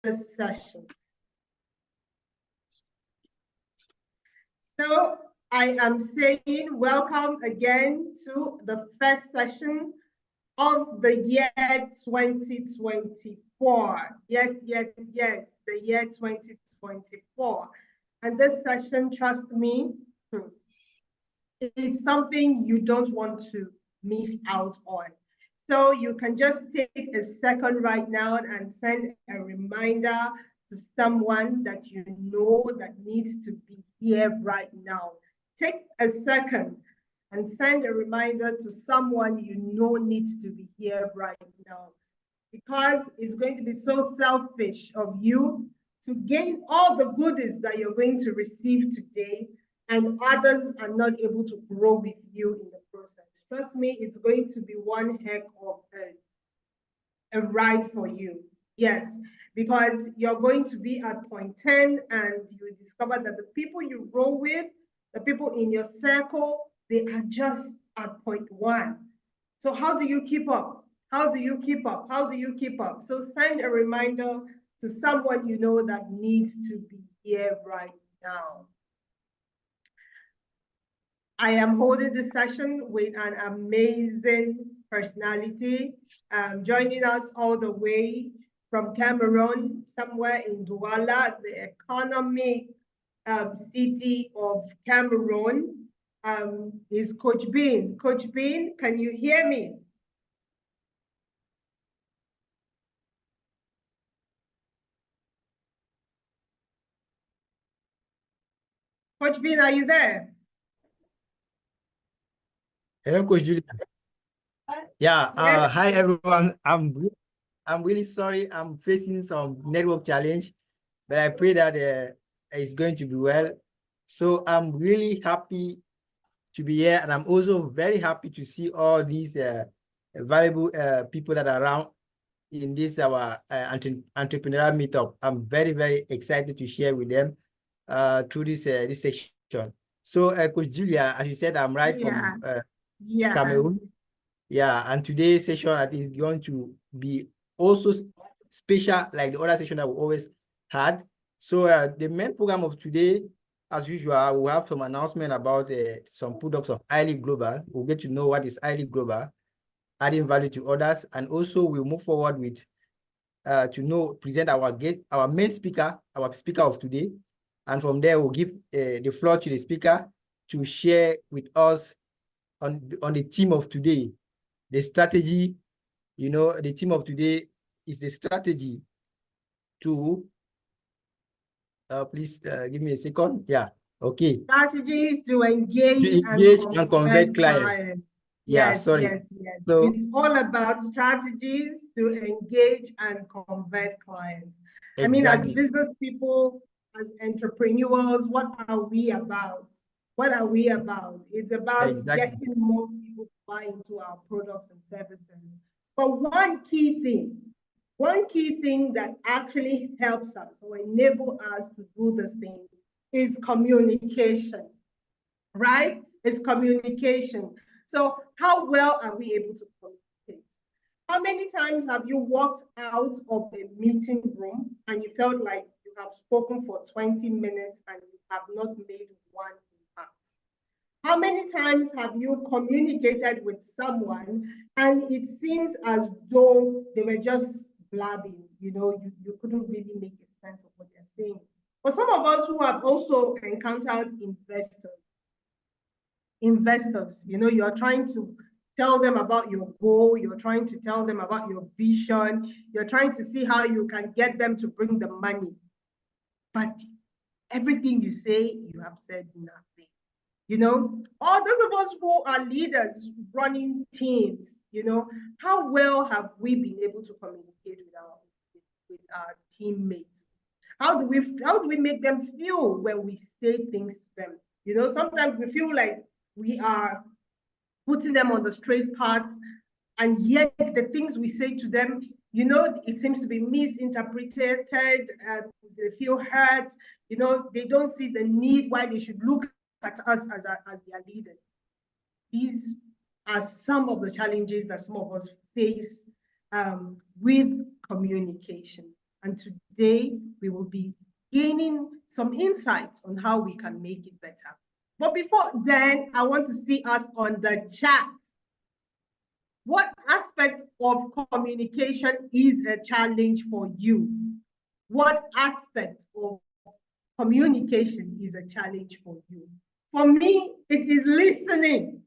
this session. So I am saying welcome again to the first session of the year 2024. Yes, the year 2024. And this session, trust me, is something you don't want to miss out on. So you can just take a second right now and send a reminder to someone that you know that needs to be here right now. Take a second and send a reminder to someone you know needs to be here right now, because it's going to be so selfish of you to gain all the goodies that you're going to receive today, and others are not able to grow with you in the process. Trust me, it's going to be one heck of a ride for you. Yes, because you're going to be at point 10 and you discover that the people you roll with, the people in your circle, they are just at point 1. So how do you keep up? How do you keep up? How do you keep up? So send a reminder to someone you know that needs to be here right now. I am holding this session with an amazing personality, joining us all the way from Cameroon, somewhere in Douala, the economic city of Cameroon, is Coach Bean. Coach Bean, can you hear me? Coach Bean, are you there? Hello, Coach Julia. Yeah, Yes. hi everyone. I'm really sorry. I'm facing some network challenge, but I pray that it's going to be well. So I'm really happy to be here, and I'm also very happy to see all these valuable people that are around in this our entrepreneurial meetup. I'm very, very excited to share with them through this section. So, Coach Julia, as you said, I'm right from Cameroon. Yeah, and today's session I think is going to be also special like the other session that we always had. So the main program of today, as usual, we'll have some announcement about some products of Highly Global. We'll get to know what is Highly Global, adding value to others, and also we'll move forward with present our guest, our main speaker, our speaker of today, and from there we'll give the floor to the speaker to share with us on the theme of today. The strategy, the theme of today is the strategy to, please give me a second. Yeah, okay. Strategies to engage and convert clients. Yeah, yes, sorry. yes. So, it's all about strategies to engage and convert clients. exactly. I mean, as business people, as entrepreneurs, what are we about? What are we about? It's about getting more people to buy into our products and services. But one key thing that actually helps us or enable us to do this thing is communication, right? It's communication. So how well are we able to communicate? How many times have you walked out of a meeting room and you felt like you have spoken for 20 minutes and you have not made one impact? How many times have you communicated with someone and it seems as though they were just blabbing, you couldn't really make a sense of what they're saying? For some of us who have also encountered investors, you're trying to tell them about your goal, you're trying to tell them about your vision, you're trying to see how you can get them to bring the money. But everything you say, you have said nothing. All those of us who are leaders running teams, how well have we been able to communicate with our teammates? How do we make them feel when we say things to them? Sometimes we feel like we are putting them on the straight path, and yet the things we say to them, it seems to be misinterpreted. They feel hurt. They don't see the need why they should look at us as their leaders. These are some of the challenges that some of us face with communication. And today we will be gaining some insights on how we can make it better. But before then, I want to see us on the chat. What aspect of communication is a challenge for you? What aspect of communication is a challenge for you? For me, it is listening.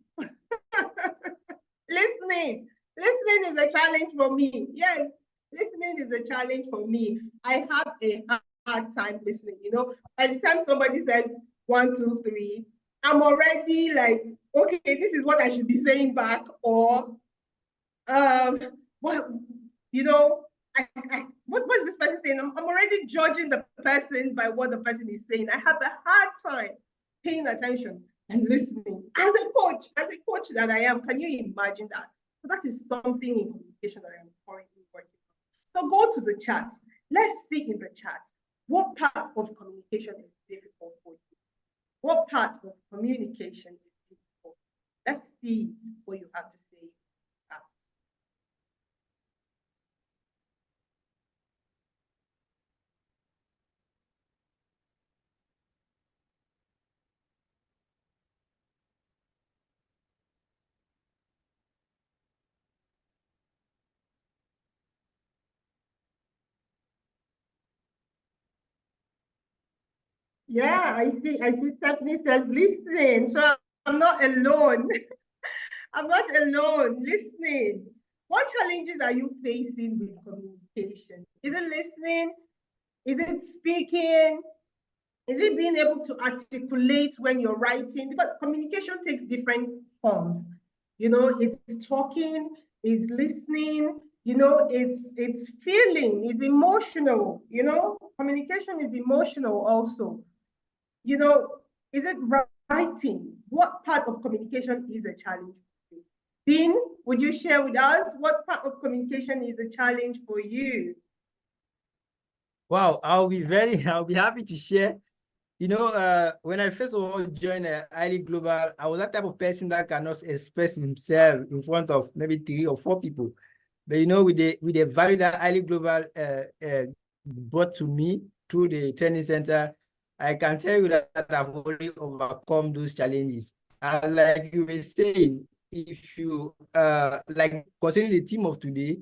Listening. Listening is a challenge for me. Yes, listening is a challenge for me. I have a hard time listening. You know, by the time somebody says 1, 2, 3, I'm already like, okay, this is what I should be saying back, or what, you know, what's this person saying? I'm already judging the person by what the person is saying. I have a hard time paying attention and listening. As a coach that I am, can you imagine that? So that is something in communication that I am currently working on. So go to the chat. Let's see in the chat, what part of communication is difficult for you? What part of communication is difficult? Let's see what you have to say. Yeah, I see Stephanie says listening. So I'm not alone. I'm not alone. Listening. What challenges are you facing with communication? Is it listening? Is it speaking? Is it being able to articulate when you're writing? Because communication takes different forms. You know, it's talking, it's listening, you know, it's feeling, it's emotional, you know, communication is emotional also. You know, is it writing? What part of communication is a challenge for you? Dean, would you share with us what part of communication is a challenge for you? Wow, I'll be happy to share. You know, when I first of all joined Highly Global, I was that type of person that cannot express himself in front of maybe 3 or 4 people. But you know, with the value that Highly Global brought to me through the training center, I can tell you that I've already overcome those challenges. And like you were saying, if you like considering the theme of today,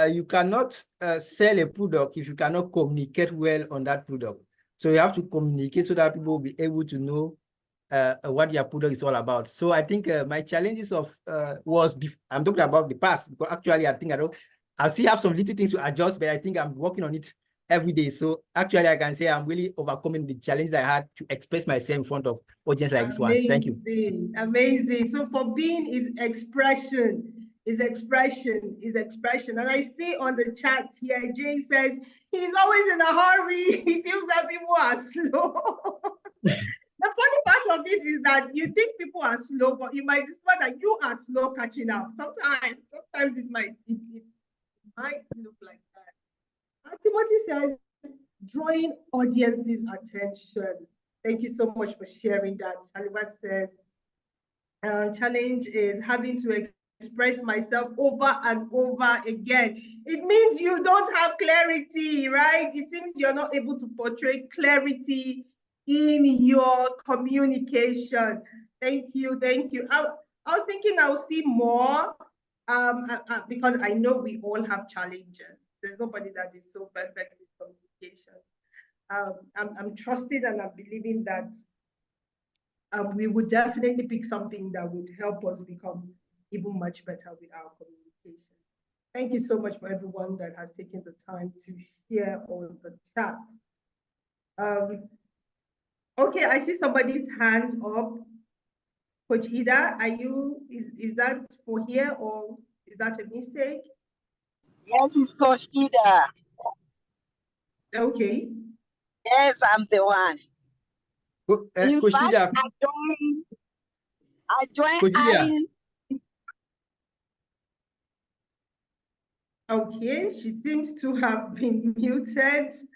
you cannot sell a product if you cannot communicate well on that product. So you have to communicate so that people will be able to know what your product is all about. So I think my challenges I'm talking about the past, because actually I still have some little things to adjust, but I think I'm working on it every day. So actually I can say I'm really overcoming the challenge I had to express myself in front of audience like this one. Thank you. Amazing. So for being is expression. And I see on the chat here, Jay says he's always in a hurry. He feels that people are slow. The funny part of it is that you think people are slow, but you might discover that you are slow catching up. Sometimes it might look like that. Timothy says, drawing audience's attention. Thank you so much for sharing that. Shaliwa says, challenge is having to express myself over and over again. It means you don't have clarity, right? It seems you're not able to portray clarity in your communication. Thank you. I was thinking I'll see more because I know we all have challenges. There's nobody that is so perfect with communication. I'm trusting and I'm believing that we would definitely pick something that would help us become even much better with our communication. Thank you so much for everyone that has taken the time to share on the chat. Okay, I see somebody's hand up. Coach Ida, is that for here or is that a mistake? Yes, it's Coach Ida. Okay. Yes, I'm the one. In Coach fact, Ida, I joined Coach Ida. Okay, she seems to have been muted. So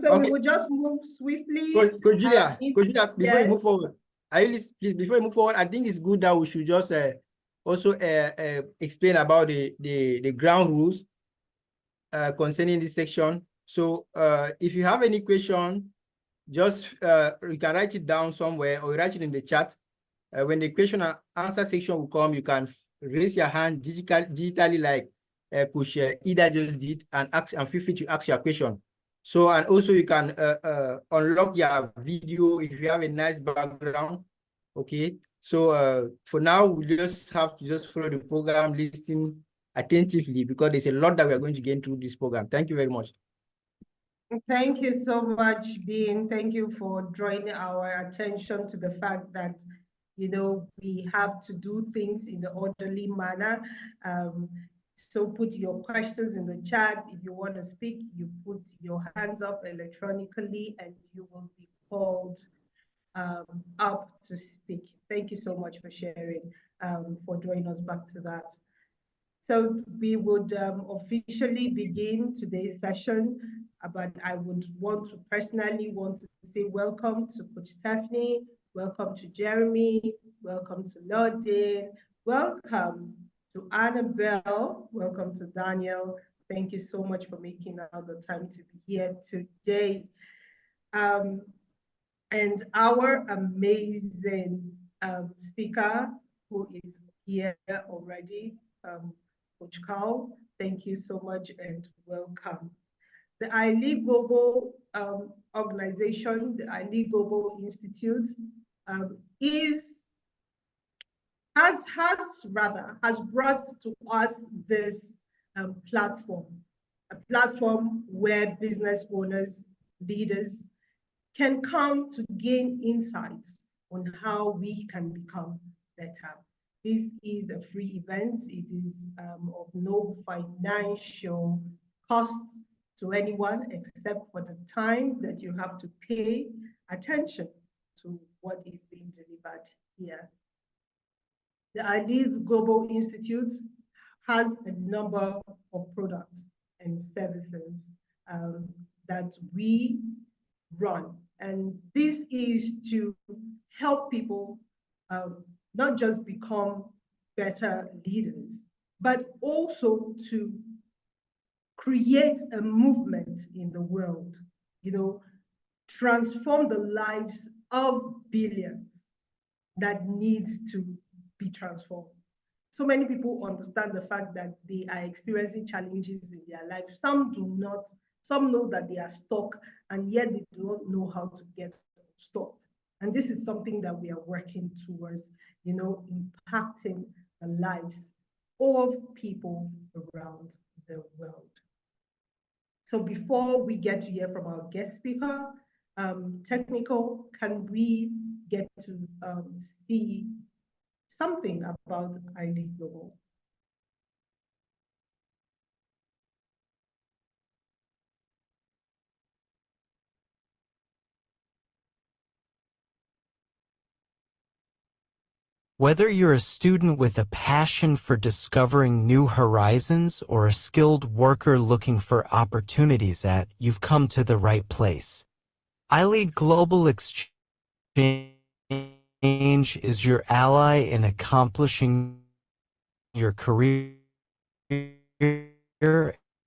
Okay. we will just move swiftly. Coach Julia, before yes. you move forward, please, before you move forward, I think it's good that we should just also explain about the ground rules concerning this section. So if you have any question, just you can write it down somewhere or write it in the chat. When the question and answer section will come, you can raise your hand digitally like Coach Ida just did, and feel free to ask your question. So, and also you can unlock your video if you have a nice background. Okay. So for now, we just have to just follow the program, listen attentively, because there's a lot that we are going to get through this program. Thank you very much. Thank you so much, Bean. Thank you for drawing our attention to the fact that, you know, we have to do things in the orderly manner. So put your questions in the chat. If you want to speak, you put your hands up electronically and you will be called up to speak. Thank you so much for sharing, for drawing us back to that. So we would officially begin today's session, but I would personally want to say welcome to Coach Stephanie, welcome to Jeremy, welcome to Lordin, welcome to Annabelle, welcome to Daniel. Thank you so much for making out the time to be here today. And our amazing speaker who is here already, Coach Carl, thank you so much and welcome. The iLead Global organization, the iLead Global Institute, has brought to us this platform, a platform where business owners, leaders can come to gain insights on how we can become better. This is a free event. It is of no financial cost to anyone except for the time that you have to pay attention to what is being delivered here. The iLead Global Institute has a number of products and services that we run. And this is to help people not just become better leaders, but also to create a movement in the world, you know, transform the lives of billions that needs to be transformed. So many people understand the fact that they are experiencing challenges in their life. Some do not. Some know that they are stuck, and yet they don't know how to get stopped. And this is something that we are working towards, you know, impacting the lives of people around the world. So before we get to hear from our guest speaker, technical, can we get to see something about iLead Global? Whether you're a student with a passion for discovering new horizons or a skilled worker looking for opportunities, you've come to the right place. iLead Global Exchange is your ally in accomplishing your career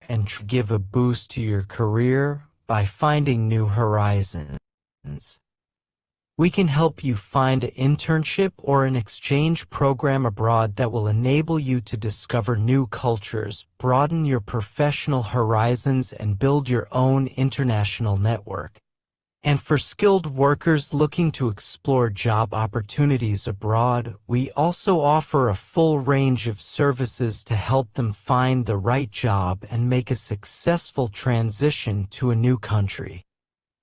and give a boost to your career by finding new horizons. We can help you find an internship or an exchange program abroad that will enable you to discover new cultures, broaden your professional horizons, and build your own international network. And for skilled workers looking to explore job opportunities abroad, we also offer a full range of services to help them find the right job and make a successful transition to a new country.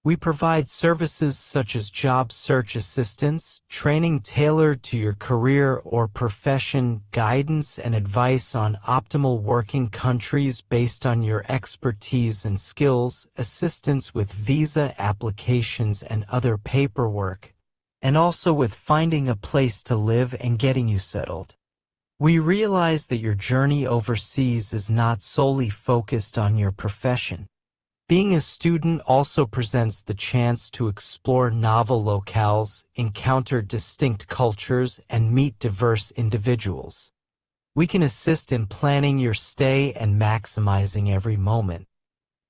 We provide services such as job search assistance, training tailored to your career or profession, guidance and advice on optimal working countries based on your expertise and skills, assistance with visa applications and other paperwork, and also with finding a place to live and getting you settled. We realize that your journey overseas is not solely focused on your profession. Being a student also presents the chance to explore novel locales, encounter distinct cultures, and meet diverse individuals. We can assist in planning your stay and maximizing every moment.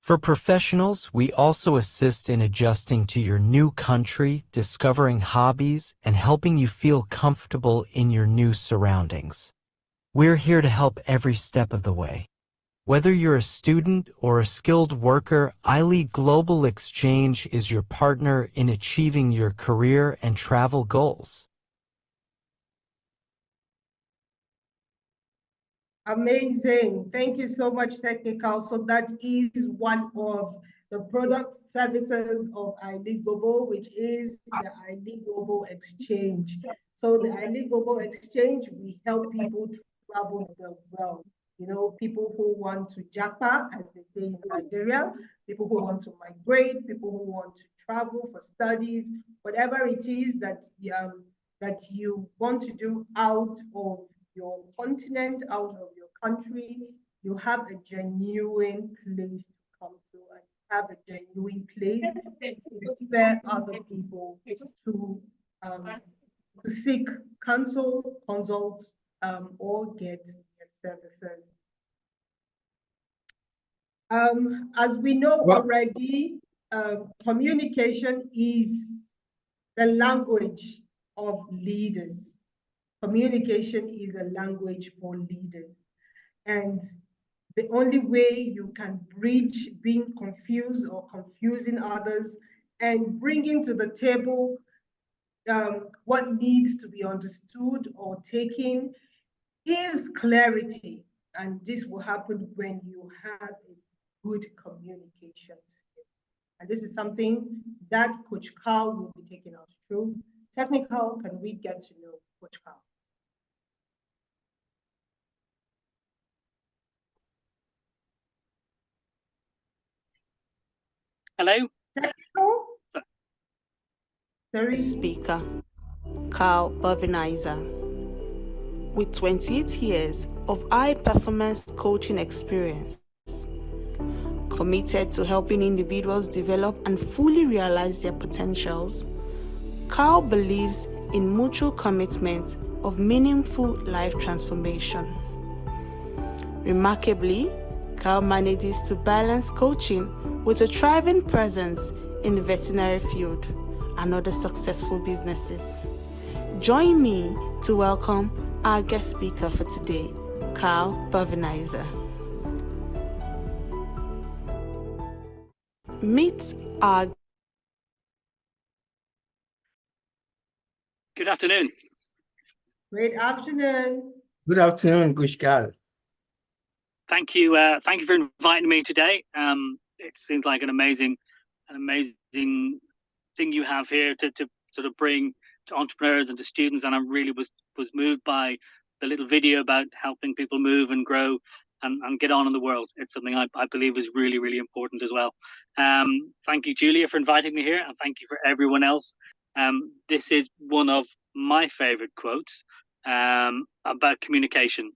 For professionals, we also assist in adjusting to your new country, discovering hobbies, and helping you feel comfortable in your new surroundings. We're here to help every step of the way. Whether you're a student or a skilled worker, iLead Global Exchange is your partner in achieving your career and travel goals. Amazing. Thank you so much, Technical. So that is one of the product services of iLead Global, which is the iLead Global Exchange. So the iLead Global Exchange, we help people to travel the world. You know, people who want to japa, as they say in Nigeria, people who want to migrate, people who want to travel for studies, whatever it is that you want to do out of your continent, out of your country, you have a genuine place to come to and have a genuine place to refer other people to seek counsel, consult, or get their services. As we know already, communication is the language of leaders. Communication is a language for leaders. And the only way you can bridge being confused or confusing others and bringing to the table what needs to be understood or taken is clarity. And this will happen when you have a good communication skill. And this is something that Coach Carl will be taking us through. Technical, can we get to know Coach Carl? Hello. Technical? Speaker, Carl Bovinizer. With 28 years of high performance coaching experience, committed to helping individuals develop and fully realize their potentials, Carl believes in mutual commitment of meaningful life transformation. Remarkably, Carl manages to balance coaching with a thriving presence in the veterinary field and other successful businesses. Join me to welcome our guest speaker for today, Carl Bovinizer. Meet our... Good afternoon. Great afternoon. Good afternoon, Coach Carl. Thank you for inviting me today. It seems like an amazing thing you have here to sort of bring to entrepreneurs and to students, and I really was moved by the little video about helping people move and grow and get on in the world. It's something I believe is really, really important as well. Thank you, Julia, for inviting me here, and thank you for everyone else. This is one of my favorite quotes about communication.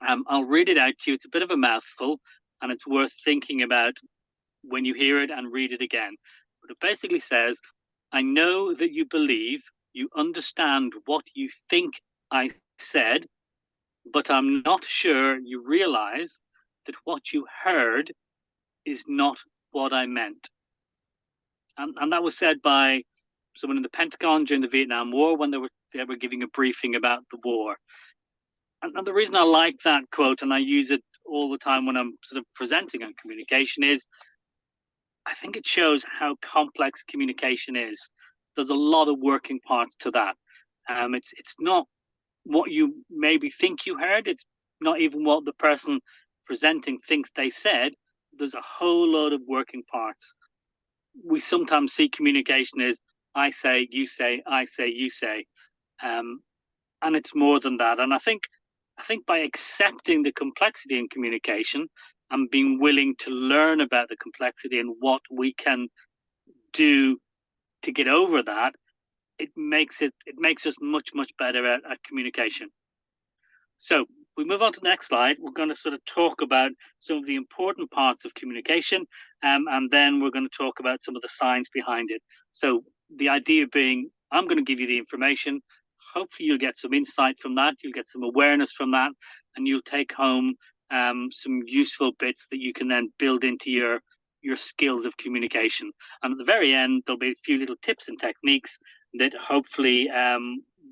I'll read it out to you. It's a bit of a mouthful, and it's worth thinking about when you hear it and read it again. But it basically says, I know that you believe you understand what you think I said, but I'm not sure you realize that what you heard is not what I meant. And that was said by someone in the Pentagon during the Vietnam War when they were giving a briefing about the war. And the reason I like that quote, and I use it all the time when I'm sort of presenting on communication, is I think it shows how complex communication is. There's a lot of working parts to that. It's not what you maybe think you heard. It's not even what the person presenting thinks they said. There's a whole load of working parts. We sometimes see communication as I say, you say, I say, you say. And it's more than that. And I think by accepting the complexity in communication and being willing to learn about the complexity and what we can do to get over that, it makes us much better at communication. So we move on to the next slide. We're going to sort of talk about some of the important parts of communication, and then we're going to talk about some of the science behind it. So the idea being, I'm going to give you the information. Hopefully you'll get some insight from that, you'll get some awareness from that, and you'll take home some useful bits that you can then build into your your skills of communication. And at the very end, there'll be a few little tips and techniques that hopefully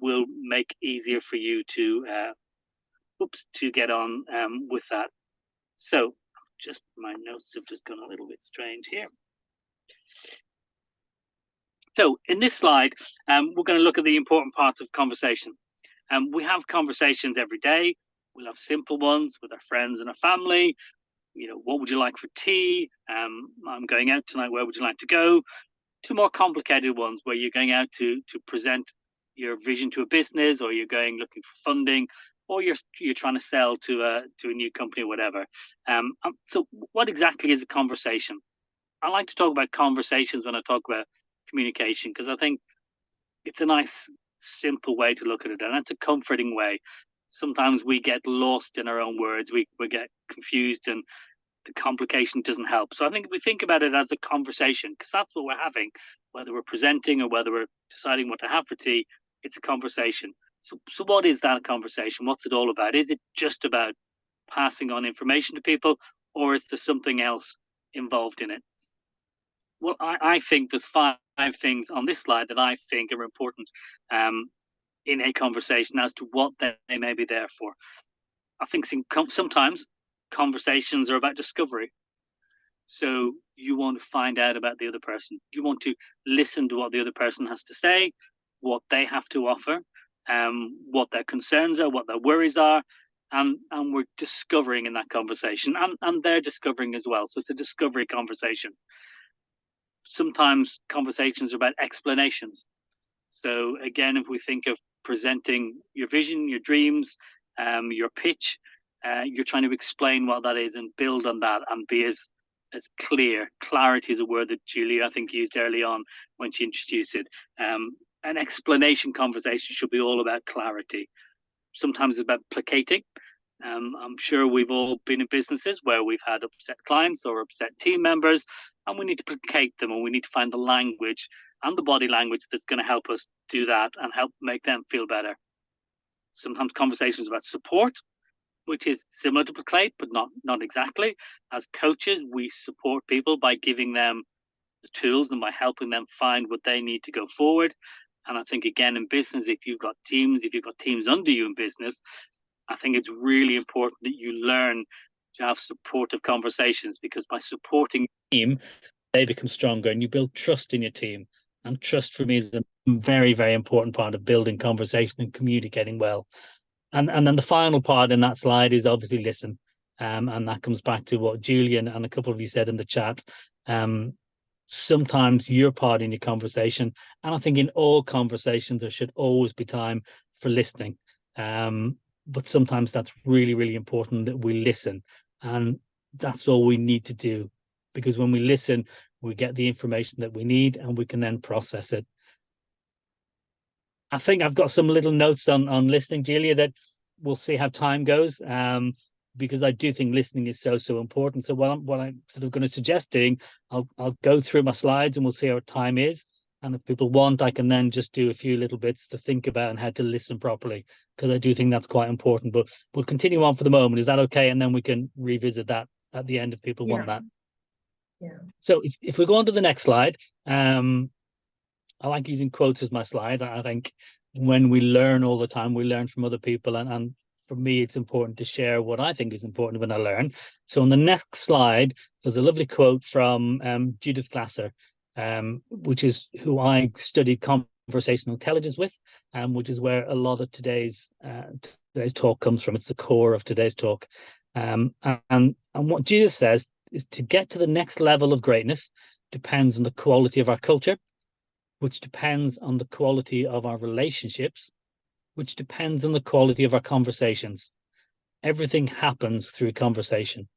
will make easier for you to get on with that. So just my notes have just gone a little bit strange here. So in this slide, we're going to look at the important parts of conversation. We have conversations every day. We'll have simple ones with our friends and our family. You know, what would you like for tea? I'm going out tonight. Where would you like to go? To more complicated ones where you're going out to present your vision to a business, or you're going looking for funding, or you're trying to sell to a new company or whatever. So what exactly is a conversation? I like to talk about conversations when I talk about communication, because I think it's a nice, simple way to look at it, and it's a comforting way. Sometimes we get lost in our own words, we get confused, and the complication doesn't help. So I think if we think about it as a conversation, because that's what we're having, whether we're presenting or whether we're deciding what to have for tea, it's a conversation. So what is that conversation? What's it all about? Is it just about passing on information to people, or is there something else involved in it? Well, I think there's five things on this slide that I think are important in a conversation as to what they may be there for. I think sometimes conversations are about discovery. So you want to find out about the other person. You want to listen to what the other person has to say, what they have to offer, what their concerns are, what their worries are, and we're discovering in that conversation, and they're discovering as well. So it's a discovery conversation. Sometimes conversations are about explanations. So again, if we think of presenting your vision, your dreams, your pitch, you're trying to explain what that is and build on that and be as clear. Clarity is a word that Julia, I think, used early on when she introduced it. An explanation conversation should be all about clarity. Sometimes it's about placating. I'm sure we've all been in businesses where we've had upset clients or upset team members, and we need to placate them, and we need to find the language and the body language that's going to help us do that and help make them feel better. Sometimes conversations about support, which is similar to placate, but not exactly. As coaches, we support people by giving them the tools and by helping them find what they need to go forward. And I think, again, in business, if you've got teams under you in business, I think it's really important that you learn to have supportive conversations, because by supporting your team, they become stronger and you build trust in your team. And trust for me is a very, very important part of building conversation and communicating well. And then the final part in that slide is obviously listen. And that comes back to what Julian and a couple of you said in the chat. Sometimes your part in your conversation, and I think in all conversations, there should always be time for listening. But sometimes that's really, really important that we listen. And that's all we need to do. Because when we listen, we get the information that we need and we can then process it. I think I've got some little notes on listening, Julia, that we'll see how time goes, because I do think listening is so important. So what I'm sort of going to suggest doing, I'll go through my slides and we'll see how time is. And if people want, I can then just do a few little bits to think about and how to listen properly, because I do think that's quite important. But we'll continue on for the moment. Is that okay? And then we can revisit that at the end if people want that. Yeah. So if we go on to the next slide, I like using quotes as my slide. I think when we learn all the time, we learn from other people. And for me, it's important to share what I think is important when I learn. So on the next slide, there's a lovely quote from Judith Glasser, which is who I studied conversational intelligence with, which is where a lot of today's talk comes from. It's the core of today's talk. And what Judith says is to get to the next level of greatness depends on the quality of our culture, which depends on the quality of our relationships, which depends on the quality of our conversations. Everything happens through conversation.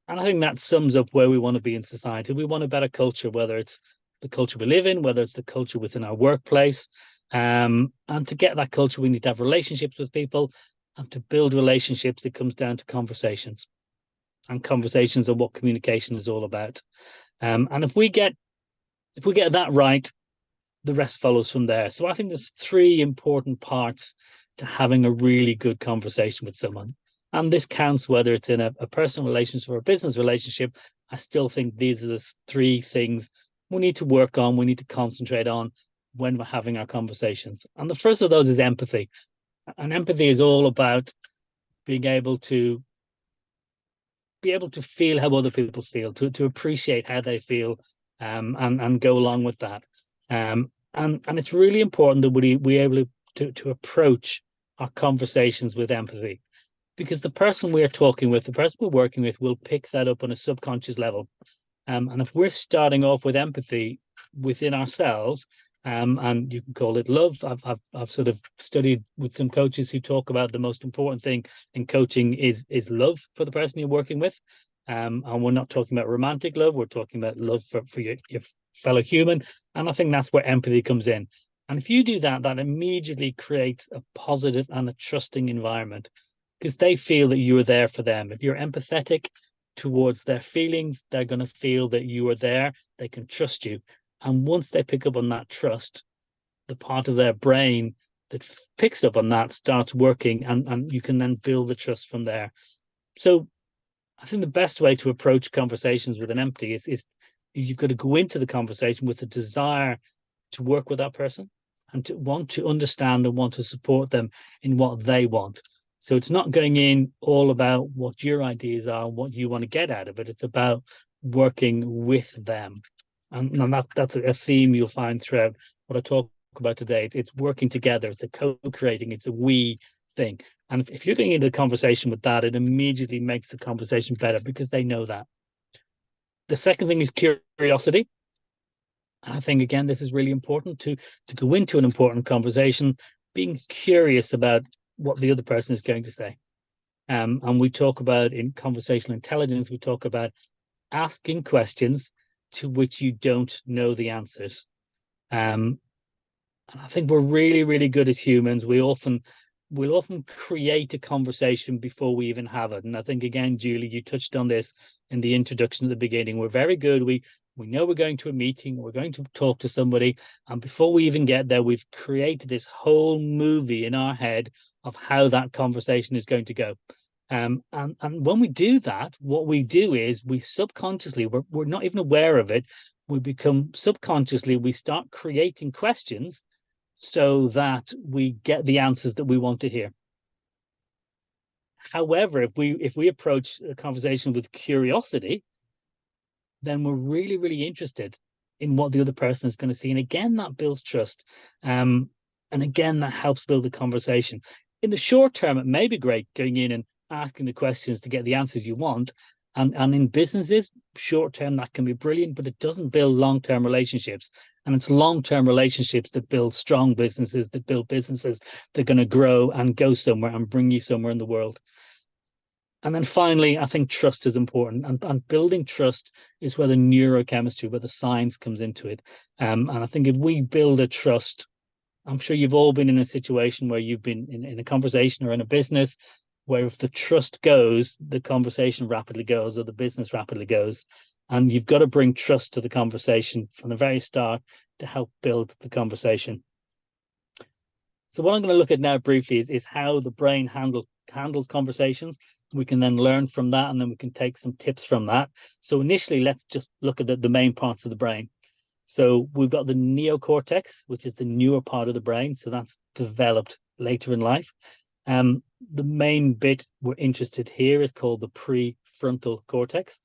And I think that sums up where we want to be in society. We want a better culture, whether it's the culture we live in, whether it's the culture within our workplace. And to get that culture, we need to have relationships with people. And to build relationships, it comes down to conversations. And conversations are what communication is all about. And if we get that right, the rest follows from there. So I think there's three important parts to having a really good conversation with someone. And this counts whether it's in a personal relationship or a business relationship. I still think these are the three things we need to work on, we need to concentrate on when we're having our conversations. And the first of those is empathy. And empathy is all about being able to feel how other people feel, to appreciate how they feel, and go along with that. And it's really important that we're able to approach our conversations with empathy, because the person we're talking with, the person we're working with, will pick that up on a subconscious level. And if we're starting off with empathy within ourselves, and you can call it love. I've sort of studied with some coaches who talk about the most important thing in coaching is love for the person you're working with. And we're not talking about romantic love, we're talking about love for your fellow human. And I think that's where empathy comes in. And if you do that, that immediately creates a positive and a trusting environment, because they feel that you're there for them. If you're empathetic towards their feelings, they're going to feel that you are there, they can trust you. And once they pick up on that trust, the part of their brain that picks up on that starts working, and you can then build the trust from there. So I think the best way to approach conversations with an empathy is you've got to go into the conversation with a desire to work with that person and to want to understand and want to support them in what they want. So it's not going in all about what your ideas are and what you want to get out of it. It's about working with them. And that's a theme you'll find throughout what I talk about today. It's working together, it's a co-creating, it's a we thing. And if you're going into the conversation with that, it immediately makes the conversation better because they know that. The second thing is curiosity. And I think, again, this is really important to go into an important conversation, being curious about what the other person is going to say. And we talk about, in conversational intelligence, we talk about asking questions to which you don't know the answers. And I think we're really, really good as humans. We'll often create a conversation before we even have it. And I think, again, Julie, you touched on this in the introduction at the beginning. We're very good. We know we're going to a meeting, we're going to talk to somebody, and before we even get there, we've created this whole movie in our head of how that conversation is going to go. And when we do that, what we do is we subconsciously, we're not even aware of it, we become subconsciously, we start creating questions so that we get the answers that we want to hear. However, if we approach a conversation with curiosity, then we're really, really interested in what the other person is going to see. And again, that builds trust. And again, that helps build the conversation. In the short term, it may be great going in and asking the questions to get the answers you want. And in businesses, short term, that can be brilliant, but it doesn't build long-term relationships. And it's long-term relationships that build strong businesses, that build businesses that are going to grow and go somewhere and bring you somewhere in the world. And then finally, I think trust is important. And building trust is where the neurochemistry, where the science comes into it. And I think if we build a trust, I'm sure you've all been in a situation where you've been in a conversation or in a business where if the trust goes, the conversation rapidly goes, or the business rapidly goes. And you've got to bring trust to the conversation from the very start to help build the conversation. So what I'm going to look at now briefly is how the brain handles conversations. We can then learn from that, and then we can take some tips from that. So initially, let's just look at the main parts of the brain. So we've got the neocortex, which is the newer part of the brain. So that's developed later in life. The main bit we're interested here is called the prefrontal cortex,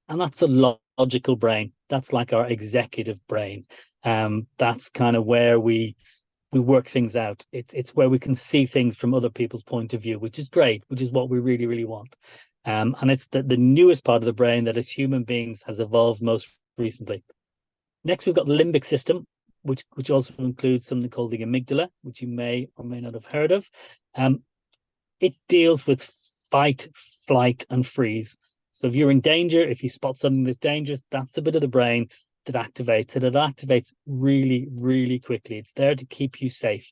and that's a logical brain. That's like our executive brain. That's kind of where we work things out. It's where we can see things from other people's point of view, which is great, which is what we really, really want. And it's the newest part of the brain that as human beings has evolved most recently. Next, we've got the limbic system, which also includes something called the amygdala, which you may or may not have heard of. It deals with fight, flight, and freeze. So if you're in danger, if you spot something that's dangerous, that's the bit of the brain that activates it. It activates really, really quickly. It's there to keep you safe.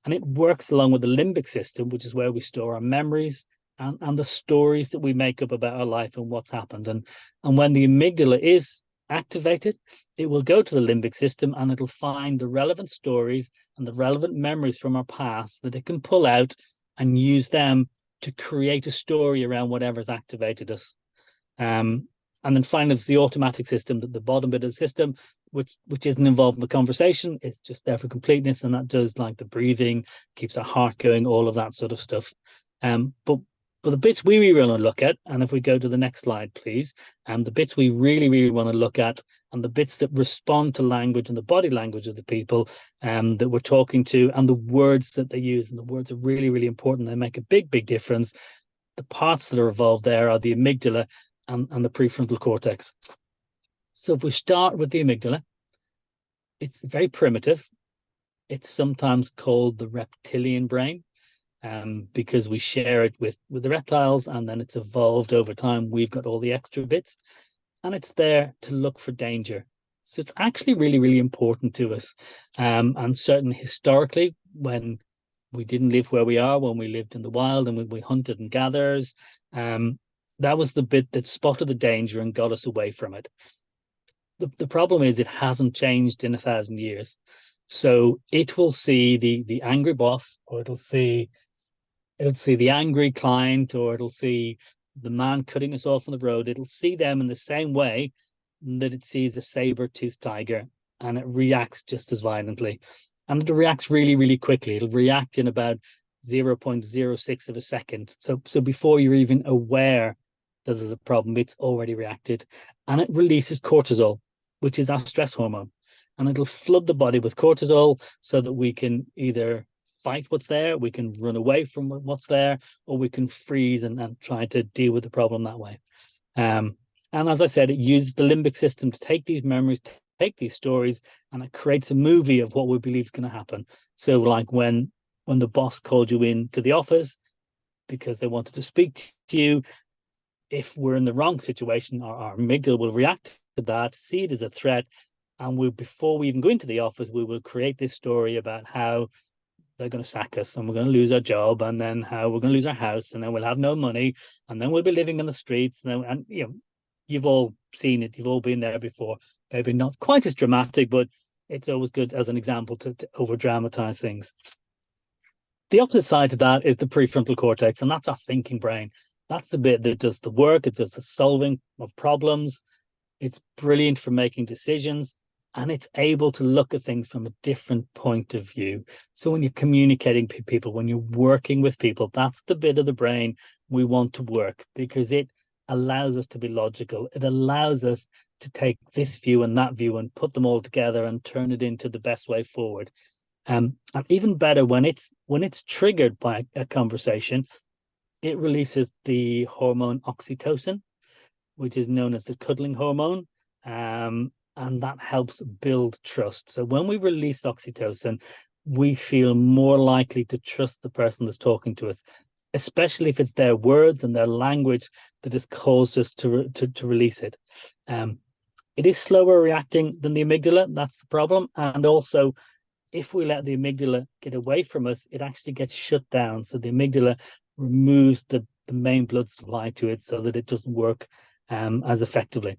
And it works along with the limbic system, which is where we store our memories and the stories that we make up about our life and what's happened. And when the amygdala is activated, it will go to the limbic system and it'll find the relevant stories and the relevant memories from our past that it can pull out and use them to create a story around whatever's activated us. And then finally, it's the automatic system, the bottom bit of the system, which isn't involved in the conversation. It's just there for completeness, and that does like the breathing, keeps our heart going, all of that sort of stuff. But the bits we really want to look at, and if we go to the next slide, please, the bits we really want to look at, and the bits that respond to language and the body language of the people that we're talking to, and the words that they use. And the words are really important. They make a big difference. The parts that are involved there are the amygdala and the prefrontal cortex. So if we start with the amygdala, it's very primitive. It's sometimes called the reptilian brain, because we share it with the reptiles, and then it's evolved over time. We've got all the extra bits, and it's there to look for danger. So it's actually really important to us. And certainly historically, when we didn't live where we are, when we lived in the wild and we hunted and gathered, that was the bit that spotted the danger and got us away from it. The problem is it hasn't changed in 1,000 years. So it will see the angry boss, or it'll see the angry client, or it'll see the man cutting us off on the road. It'll see them in the same way that it sees a saber-toothed tiger, and it reacts just as violently. And it reacts really quickly. It'll react in about 0.06 of a second. So before you're even aware that there's a problem, it's already reacted. And it releases cortisol, which is our stress hormone. And it'll flood the body with cortisol so that we can either fight what's there, we can run away from what's there, or we can freeze and try to deal with the problem that way. And as I said, it uses the limbic system to take these memories, take these stories, and it creates a movie of what we believe is going to happen. So like when the boss called you into the office because they wanted to speak to you, if we're in the wrong situation, our amygdala will react to that, see it as a threat, and before we even go into the office, we will create this story about how they're going to sack us, and we're going to lose our job, and then how we're going to lose our house, and then we'll have no money, and then we'll be living in the streets. And you know, you've all seen it, you've all been there before. Maybe not quite as dramatic, but it's always good as an example to over dramatize things. The opposite side to that is the prefrontal cortex, and that's our thinking brain. That's the bit that does the work. It does the solving of problems. It's brilliant for making decisions, and it's able to look at things from a different point of view. So when you're communicating with people, when you're working with people, that's the bit of the brain we want to work, because it allows us to be logical. It allows us to take this view and that view and put them all together and turn it into the best way forward. And even better, when it's triggered by a conversation, it releases the hormone oxytocin, which is known as the cuddling hormone. And that helps build trust. So when we release oxytocin, we feel more likely to trust the person that's talking to us, especially if it's their words and their language that has caused us to release it. It is slower reacting than the amygdala. That's the problem. And also, if we let the amygdala get away from us, it actually gets shut down. So the amygdala removes the main blood supply to it so that it doesn't work as effectively.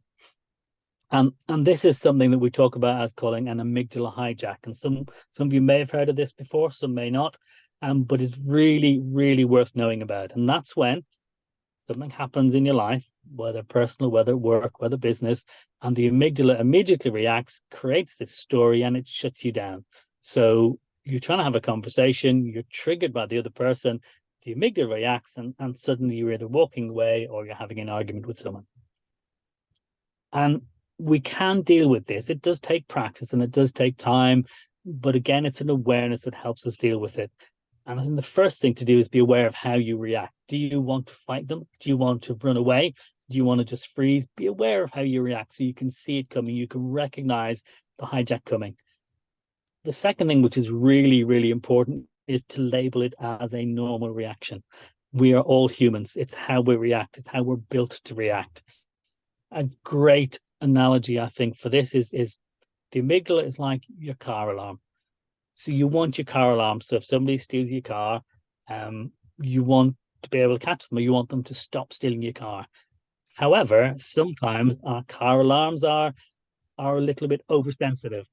And this is something that we talk about as calling an amygdala hijack. And some of you may have heard of this before, some may not, but it's really worth knowing about. And that's when something happens in your life, whether personal, whether work, whether business, and the amygdala immediately reacts, creates this story, and it shuts you down. So you're trying to have a conversation, you're triggered by the other person, the amygdala reacts, and suddenly you're either walking away or you're having an argument with someone. And we can deal with this. It does take practice and it does take time, but again, it's an awareness that helps us deal with it. And I think the first thing to do is be aware of how you react. Do you want to fight them? Do you want to run away? Do you want to just freeze? Be aware of how you react so you can see it coming. You can recognize the hijack coming. The second thing, which is really important, is to label it as a normal reaction. We are all humans. It's how we react. It's how we're built to react. A great analogy, I think, for this is the amygdala is like your car alarm. So you want your car alarm. So if somebody steals your car, you want to be able to catch them, or you want them to stop stealing your car. However, sometimes our car alarms are a little bit oversensitive.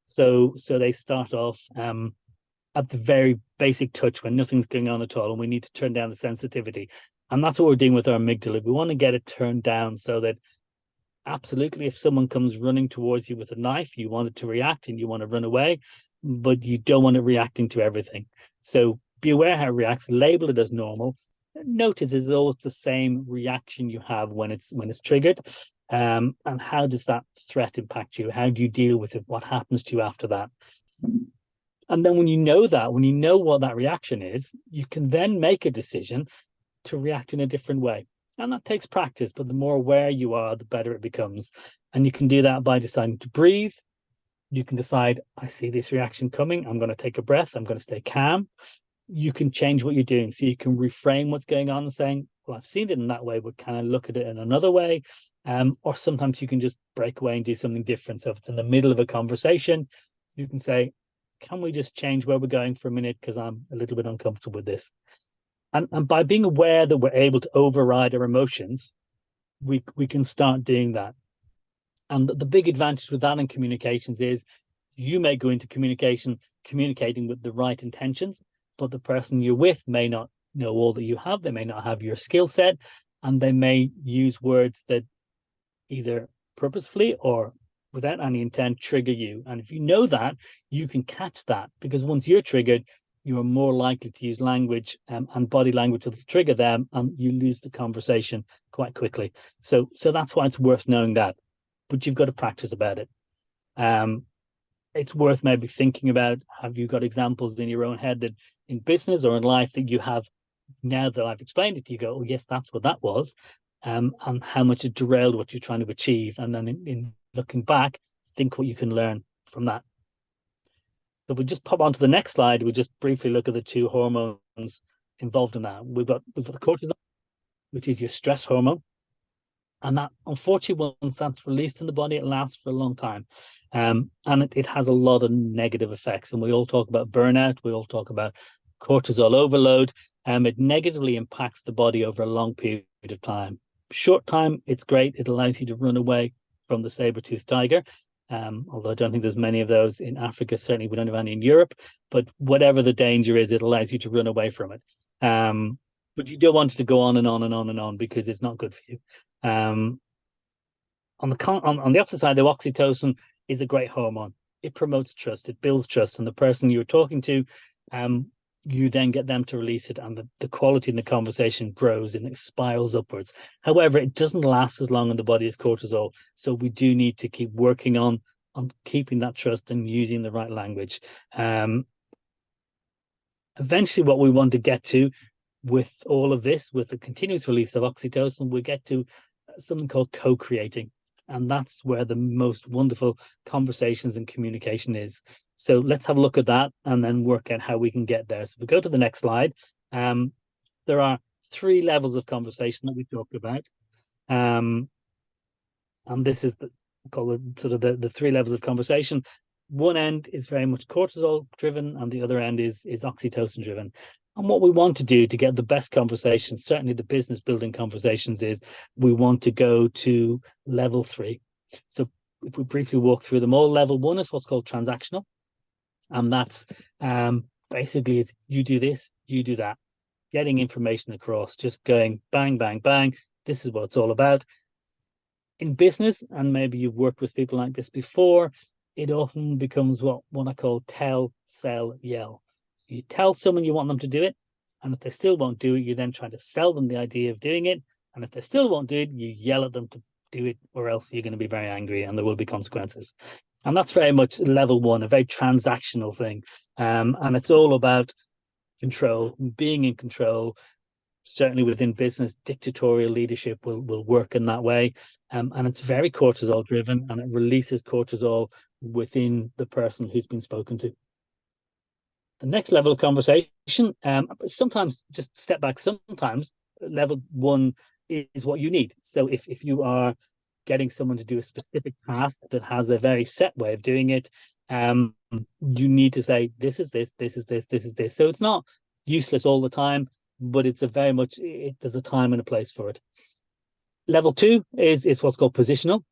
So they start off at the very basic touch when nothing's going on at all, and we need to turn down the sensitivity. And that's what we're doing with our amygdala. We want to get it turned down so that absolutely, if someone comes running towards you with a knife, you want it to react and you want to run away, but you don't want it reacting to everything. So be aware how it reacts, label it as normal. Notice it's always the same reaction you have when it's triggered. And how does that threat impact you? How do you deal with it? What happens to you after that? And then when you know what that reaction is, you can then make a decision to react in a different way. And that takes practice, but the more aware you are, the better it becomes. And you can do that by deciding to breathe. You can decide, I see this reaction coming. I'm going to take a breath. I'm going to stay calm. You can change what you're doing. So you can reframe what's going on and saying, well, I've seen it in that way, but can I look at it in another way? Or sometimes you can just break away and do something different. So if it's in the middle of a conversation, you can say, can we just change where we're going for a minute? Because I'm a little bit uncomfortable with this. And by being aware that we're able to override our emotions, we can start doing that. And the big advantage with that in communications is you may go into communicating with the right intentions, but the person you're with may not know all that you have. They may not have your skill set, and they may use words that either purposefully or without any intent trigger you. And if you know that, you can catch that, because once you're triggered, you are more likely to use language and body language to trigger them, and you lose the conversation quite quickly. So that's why it's worth knowing that, but you've got to practice about it. It's worth maybe thinking about, have you got examples in your own head that in business or in life that you have, now that I've explained it to you, go, oh yes, that's what that was, and how much it derailed what you're trying to achieve. And then in looking back, think what you can learn from that. So if we just pop onto the next slide, we just briefly look at the two hormones involved in that. We've got the cortisol, which is your stress hormone. And that, unfortunately, once that's released in the body, it lasts for a long time. And it has a lot of negative effects. And we all talk about burnout. We all talk about cortisol overload. It negatively impacts the body over a long period of time. Short time, it's great. It allows you to run away from the saber-toothed tiger. Although I don't think there's many of those in Africa. Certainly we don't have any in Europe, but whatever the danger is, it allows you to run away from it. But you don't want it to go on and on and on and on, because it's not good for you. On the opposite side, the oxytocin is a great hormone. It promotes trust, it builds trust, and the person you're talking to, you then get them to release it, and the quality in the conversation grows and it spirals upwards. However, it doesn't last as long in the body as cortisol, so we do need to keep working on keeping that trust and using the right language. Eventually, what we want to get to with all of this, with the continuous release of oxytocin, we get to something called co-creating. And that's where the most wonderful conversations and communication is. So let's have a look at that and then work out how we can get there. So if we go to the next slide, there are 3 levels of conversation that we talked about. And this is called the 3 levels of conversation. One end is very much cortisol driven, and the other end is oxytocin driven. And what we want to do to get the best conversations, certainly the business building conversations, is we want to go to level 3. So if we briefly walk through them all, level 1 is what's called transactional. And that's basically it's you do this, you do that, getting information across, just going bang, bang, bang. This is what it's all about. In business, and maybe you've worked with people like this before, it often becomes what I call tell, sell, yell. You tell someone you want them to do it, and if they still won't do it, you then try to sell them the idea of doing it. And if they still won't do it, you yell at them to do it, or else you're going to be very angry and there will be consequences. And that's very much level 1, a very transactional thing. And it's all about control, being in control. Certainly within business, dictatorial leadership will work in that way. And it's very cortisol driven, and it releases cortisol within the person who's been spoken to. The next level of conversation, sometimes just step back, sometimes level 1 is what you need. So if you are getting someone to do a specific task that has a very set way of doing it, you need to say, this is this, this is this, this is this. So it's not useless all the time, but it's there's a time and a place for it. Level 2 is what's called positional.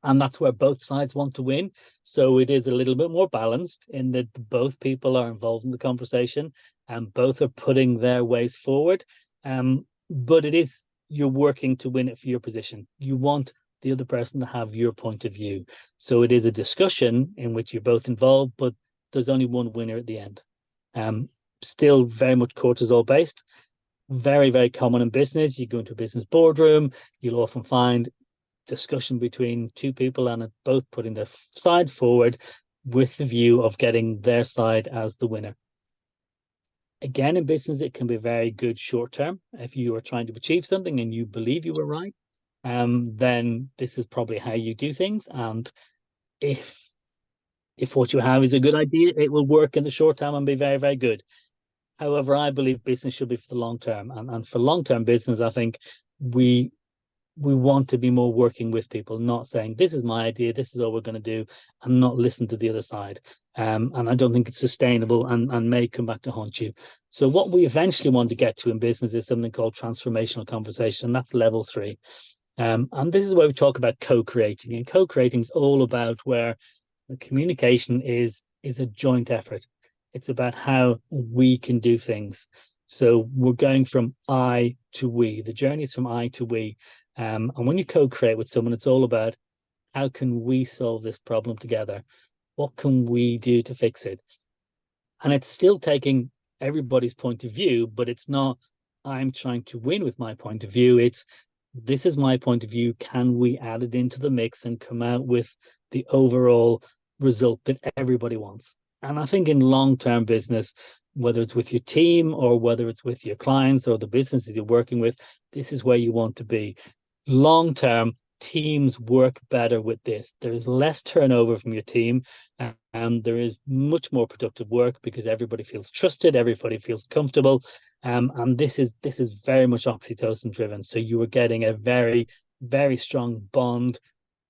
And that's where both sides want to win. So it is a little bit more balanced in that both people are involved in the conversation and both are putting their ways forward. But it is, you're working to win it for your position. You want the other person to have your point of view. So it is a discussion in which you're both involved, but there's only one winner at the end. Still very much cortisol based, very, very common in business. You go into a business boardroom, you'll often find discussion between two people and both putting their sides forward with the view of getting their side as the winner. Again, in business, it can be very good short term. If you are trying to achieve something and you believe you were right, then this is probably how you do things. And if what you have is a good idea, it will work in the short term and be very, very good. However, I believe business should be for the long term. And for long-term business, I think we want to be more working with people, not saying, this is my idea, this is all we're going to do, and not listen to the other side. And I don't think it's sustainable and may come back to haunt you. So what we eventually want to get to in business is something called transformational conversation. That's level 3. And this is where we talk about co-creating. And co-creating is all about where the communication is a joint effort. It's about how we can do things. So we're going from I to we. The journey is from I to we. And when you co-create with someone, it's all about how can we solve this problem together? What can we do to fix it? And it's still taking everybody's point of view, but it's not, I'm trying to win with my point of view. It's, this is my point of view. Can we add it into the mix and come out with the overall result that everybody wants? And I think in long-term business, whether it's with your team or whether it's with your clients or the businesses you're working with, this is where you want to be. Long-term, teams work better with this. There is less turnover from your team, and there is much more productive work because everybody feels trusted, everybody feels comfortable, and this is very much oxytocin driven. So you are getting a very, very strong bond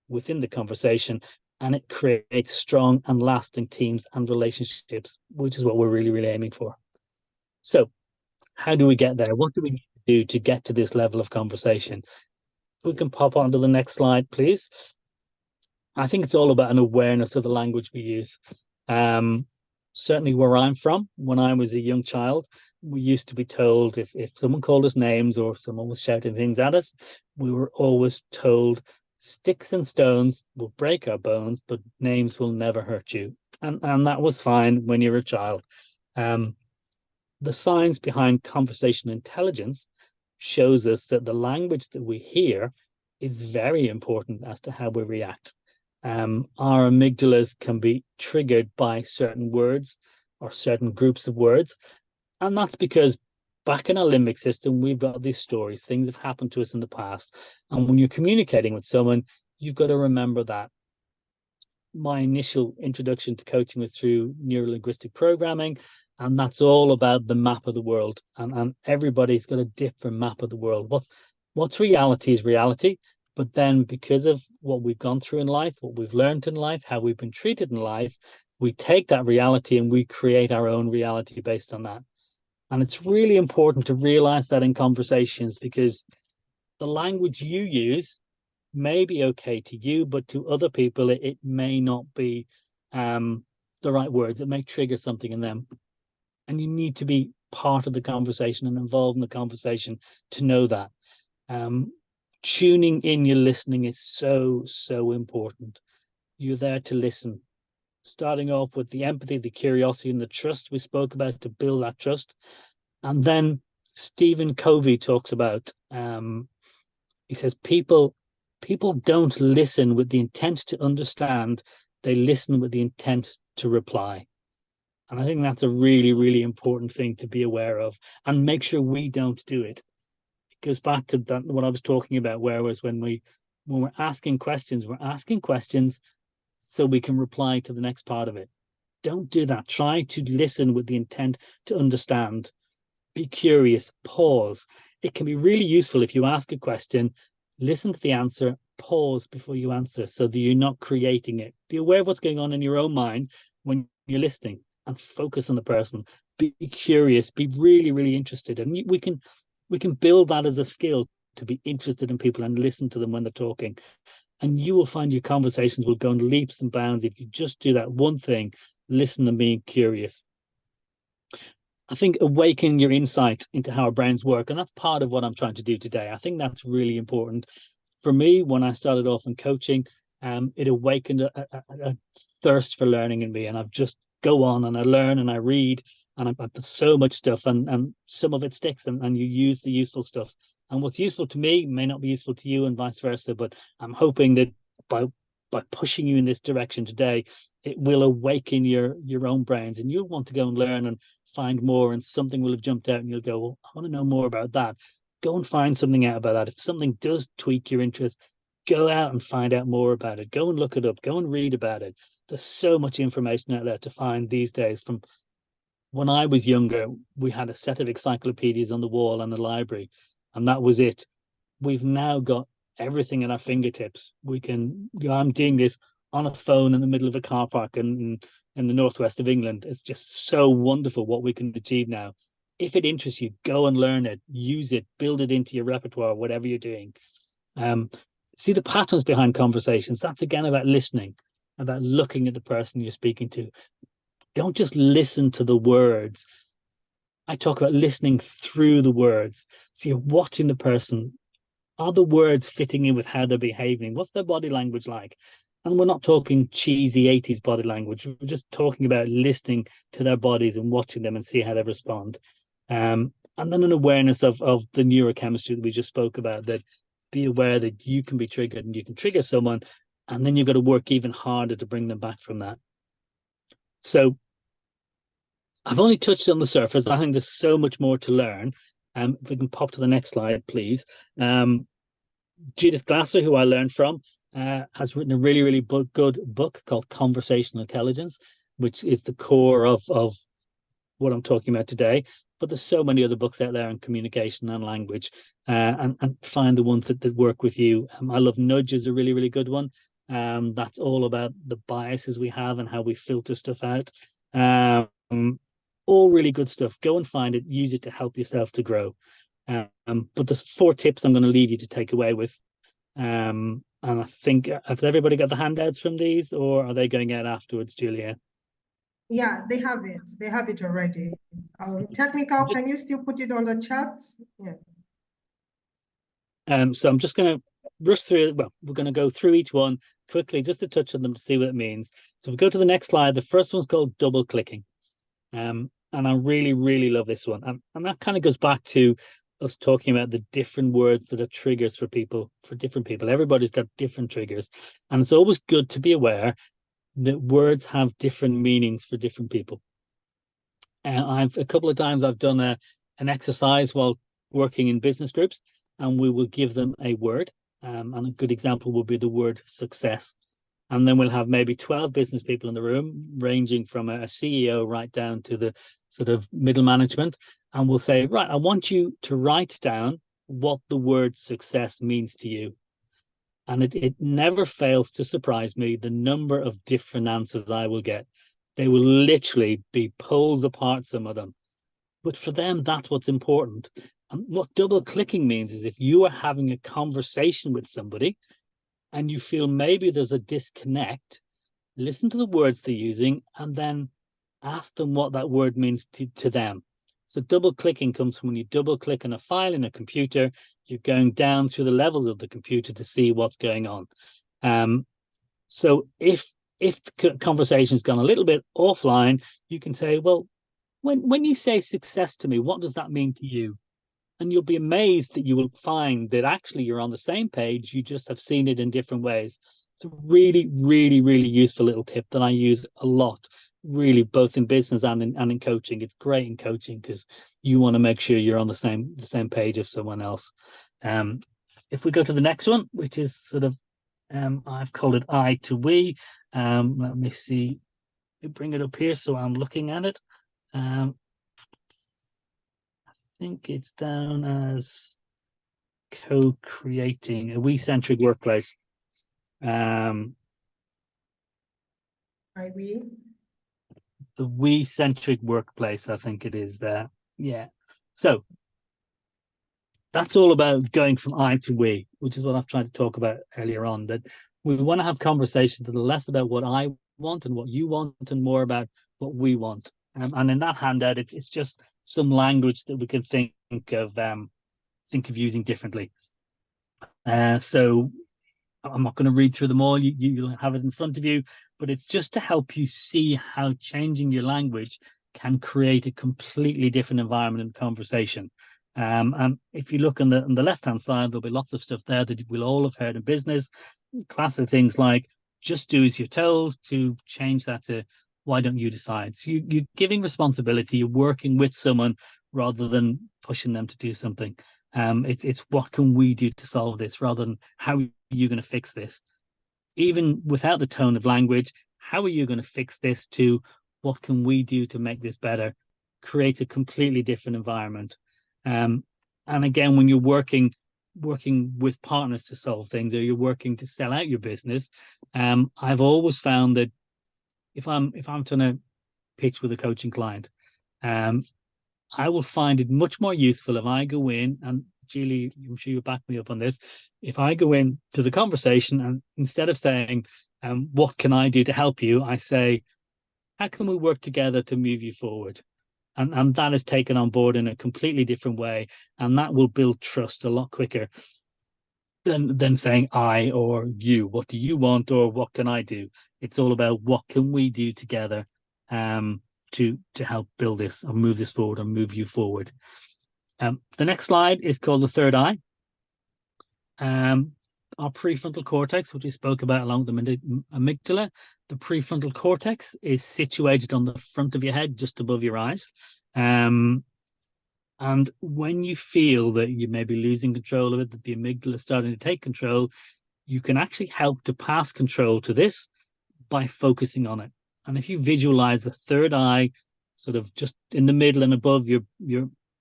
within the conversation, and it creates strong and lasting teams and relationships, which is what we're really, really aiming for. So how do we get there? What do we need to do to get to this level of conversation? We can pop on to the next slide, please. I think it's all about an awareness of the language we use. Certainly where I'm from, when I was a young child, we used to be told if someone called us names or someone was shouting things at us, we were always told, sticks and stones will break our bones, but names will never hurt you. And that was fine when you're a child. The science behind conversational intelligence shows us that the language that we hear is very important as to how we react. Our amygdalas can be triggered by certain words or certain groups of words. And that's because back in our limbic system, we've got these stories, things have happened to us in the past. And when you're communicating with someone, you've got to remember that. My initial introduction to coaching was through neuro-linguistic programming, and that's all about the map of the world. And everybody's got a different map of the world. What's reality is reality. But then because of what we've gone through in life, what we've learned in life, how we've been treated in life, we take that reality and we create our own reality based on that. And it's really important to realize that in conversations, because the language you use may be okay to you, but to other people, it may not be the right words. It may trigger something in them. And you need to be part of the conversation and involved in the conversation to know that. Tuning in your listening is so, so important. You're there to listen. Starting off with the empathy, the curiosity, and the trust we spoke about to build that trust. And then Stephen Covey talks about, he says, people don't listen with the intent to understand, they listen with the intent to reply. And I think that's a really, really important thing to be aware of and make sure we don't do it. It goes back to that, what I was talking about, whereas when we're asking questions, we're asking questions so we can reply to the next part of it. Don't do that. Try to listen with the intent to understand. Be curious, pause. It can be really useful if you ask a question, listen to the answer, pause before you answer so that you're not creating it. Be aware of what's going on in your own mind when you're listening and focus on the person. Be curious, be really, really interested. And we can build that as a skill, to be interested in people and listen to them when they're talking. And you will find your conversations will go in leaps and bounds if you just do that one thing, listen and being curious. I think awaken your insight into how our brains work. And that's part of what I'm trying to do today. I think that's really important for me, when I started off in coaching, it awakened a thirst for learning in me, and I've just go on and I learn and I read, and I've so much stuff, and some of it sticks, and you use the useful stuff, and what's useful to me may not be useful to you, and vice versa. But I'm hoping that by pushing you in this direction today, it will awaken your own brains, and you'll want to go and learn and find more, and something will have jumped out and you'll go, well, I want to know more about that. Go and find something out about that. If something does tweak your interest, go out and find out more about it. Go and look it up. Go and read about it. There's so much information out there to find these days. From when I was younger, we had a set of encyclopedias on the wall in the library, and that was it. We've now got everything at our fingertips. We can, I'm doing this on a phone in the middle of a car park in the northwest of England. It's just so wonderful what we can achieve now. If it interests you, go and learn it, use it, build it into your repertoire, whatever you're doing. See the patterns behind conversations. That's again about listening, about looking at the person you're speaking to. Don't just listen to the words. I talk about listening through the words. So you're watching the person. Are the words fitting in with how they're behaving? What's their body language like? And we're not talking cheesy 80s body language. We're just talking about listening to their bodies and watching them and see how they respond. And then an awareness of the neurochemistry that we just spoke about, that be aware that you can be triggered and you can trigger someone, and then you've got to work even harder to bring them back from that. So I've only touched on the surface. I think there's so much more to learn. If we can pop to the next slide, please. Judith Glasser, who I learned from, has written a really, really good book called Conversational Intelligence, which is the core of what I'm talking about today. But there's so many other books out there on communication and language, and find the ones that work with you. I love Nudge is a really, really good one. That's all about the biases we have and how we filter stuff out. All really good stuff. Go and find it, use it to help yourself to grow. But there's 4 tips I'm going to leave you to take away with. And I think, has everybody got the handouts from these, or are they going out afterwards, Julia? Yeah, they have it. They have it already. Technical, can you still put it on the chat? Yeah. So I'm just going to rush through it. Well, we're going to go through each one quickly just to touch on them to see what it means. So if we go to the next slide, the first one's called double clicking. And I really, really love this one. And that kind of goes back to us talking about the different words that are triggers for people, for different people. Everybody's got different triggers. And it's always good to be aware that words have different meanings for different people. And a couple of times I've done an exercise while working in business groups, and we will give them a word. And a good example would be the word success. And then we'll have maybe 12 business people in the room, ranging from a CEO right down to the sort of middle management. And we'll say, right, I want you to write down what the word success means to you. And it never fails to surprise me the number of different answers I will get. They will literally be poles apart, some of them. But for them, that's what's important. And what double clicking means is if you are having a conversation with somebody and you feel maybe there's a disconnect, listen to the words they're using and then ask them what that word means to them. So double clicking comes from when you double click on a file in a computer, you're going down through the levels of the computer to see what's going on. So if the conversation's gone a little bit offline, you can say, well, when you say success to me, what does that mean to you? And you'll be amazed that you will find that actually you're on the same page, you just have seen it in different ways. It's a really, really, really useful little tip that I use a lot, really, both in business and in coaching. It's great in coaching because you want to make sure you're on the same page as someone else. If we go to the next one, which is sort of, I've called it I to we. Let me see, bring it up here so I'm looking at it. I think it's down as co-creating a we-centric workplace. I we. The we-centric workplace, I think it is there. Yeah. So that's all about going from I to we, which is what I've tried to talk about earlier on, that we want to have conversations that are less about what I want and what you want and more about what we want. And in that handout, it's just some language that we can think of using differently. So I'm not going to read through them all. You'll have it in front of you, but it's just to help you see how changing your language can create a completely different environment in conversation. And if you look on the left-hand side, there'll be lots of stuff there that we'll all have heard in business. Classic things like just do as you're told, to change that to why don't you decide? So you're giving responsibility, you're working with someone rather than pushing them to do something. It's what can we do to solve this rather than how are you going to fix this? Even without the tone of language, how are you going to fix this to what can we do to make this better? Create a completely different environment. And again, when you're working with partners to solve things, or you're working to sell out your business, I've always found that if I'm trying to pitch with a coaching client, I will find it much more useful if I go in, and Julie, I'm sure you'll back me up on this, if I go in to the conversation and instead of saying, what can I do to help you, I say, how can we work together to move you forward? And that is taken on board in a completely different way, and that will build trust a lot quicker than saying I or you. What do you want, or what can I do? It's all about what can we do together to help build this or move this forward or move you forward. The next slide is called the third eye. Our prefrontal cortex, which we spoke about along with the amygdala. The prefrontal cortex is situated on the front of your head, just above your eyes. And when you feel that you may be losing control of it, that the amygdala is starting to take control, you can actually help to pass control to this by focusing on it. And if you visualize the third eye sort of just in the middle and above your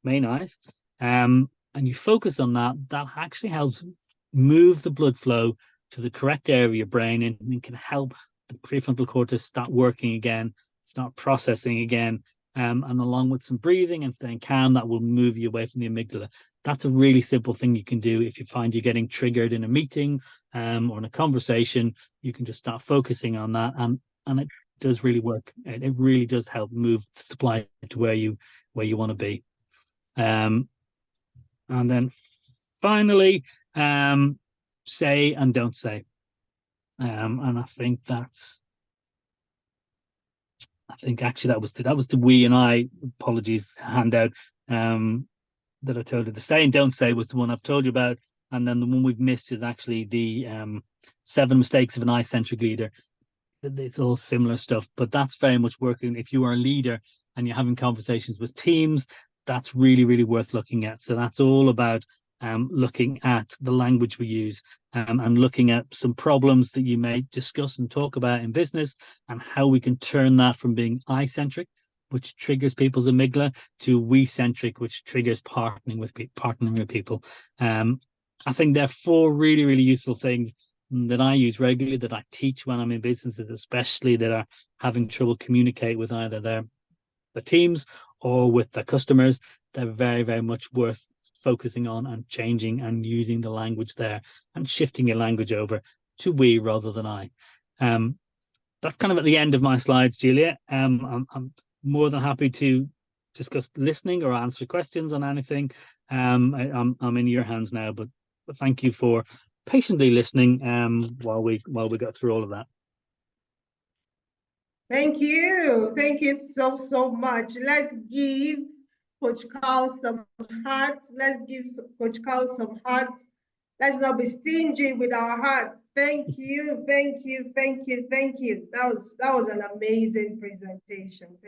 main eyes, and you focus on that, that actually helps move the blood flow to the correct area of your brain, and can help the prefrontal cortex start working again, start processing again. And along with some breathing and staying calm, that will move you away from the amygdala. That's a really simple thing you can do if you find you're getting triggered in a meeting or in a conversation. You can just start focusing on that, and it does really work. It really does help move the supply to where you want to be. And then finally, say and don't say. And I think actually that was the we and I, apologies, handout that I told you. The say and don't say was the one I've told you about, and then the one we've missed is actually the 7 mistakes of an I-centric leader. It's all similar stuff, but that's very much working. If you are a leader and you're having conversations with teams, that's really, really worth looking at. So that's all about looking at the language we use, and looking at some problems that you may discuss and talk about in business, and how we can turn that from being I-centric, which triggers people's amygdala, to we-centric, which triggers partnering with people. I think they're 4 really, really useful things that I use regularly, that I teach when I'm in businesses, especially that are having trouble communicate with either the teams or with the customers. They're very, very much worth focusing on and changing and using the language there and shifting your language over to we rather than I. That's kind of at the end of my slides, Julia. I'm more than happy to discuss listening or answer questions on anything. I'm in your hands now, but thank you for patiently listening while we got through all of that. Thank you so much. Let's give Coach Carl some hearts. Let's give Coach Carl some hearts. Let's not be stingy with our hearts. Thank you. That was an amazing presentation.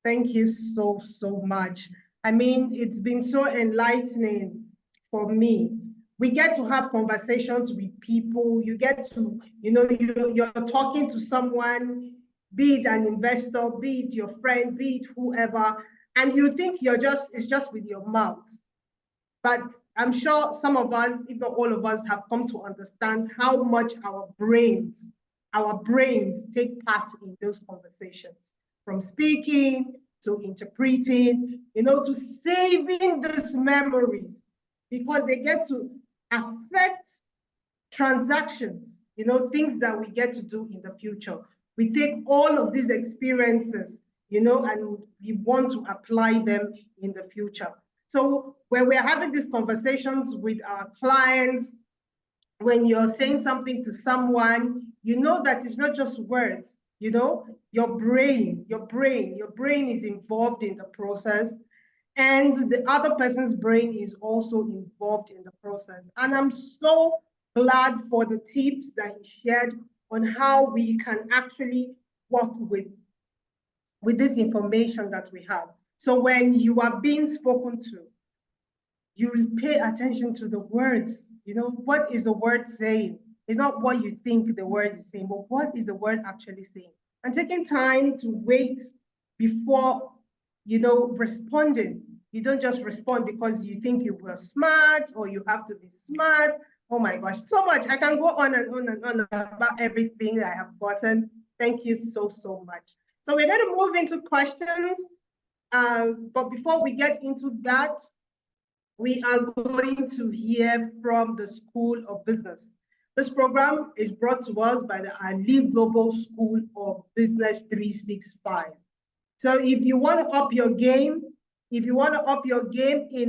Thank you so much. I mean, it's been so enlightening for me. We get to have conversations with people. You get to, you're talking to someone, be it an investor, be it your friend, be it whoever, and you think it's just with your mouth. But I'm sure some of us, if not all of us, have come to understand how much our brains take part in those conversations, from speaking to interpreting, to saving those memories, because they get to affect transactions, things that we get to do in the future. We take all of these experiences, and we want to apply them in the future. So when we're having these conversations with our clients, when you're saying something to someone, you know that it's not just words, you know, your brain is involved in the process, and the other person's brain is also involved in the process. And I'm so glad for the tips that he shared on how we can actually work with this information that we have. So when you are being spoken to, you will pay attention to the words. You know, what is the word saying? It's not what you think the word is saying, but what is the word actually saying? And taking time to wait before, you know, responding. You don't just respond because you think you were smart or you have to be smart. Oh my gosh, so much. I can go on and on and on about everything that I have gotten. Thank you so, so much. So we're going to move into questions. But before we get into that, we are going to hear from the School of Business. This program is brought to us by the Ali Global School of Business 365. So if you want to up your game, in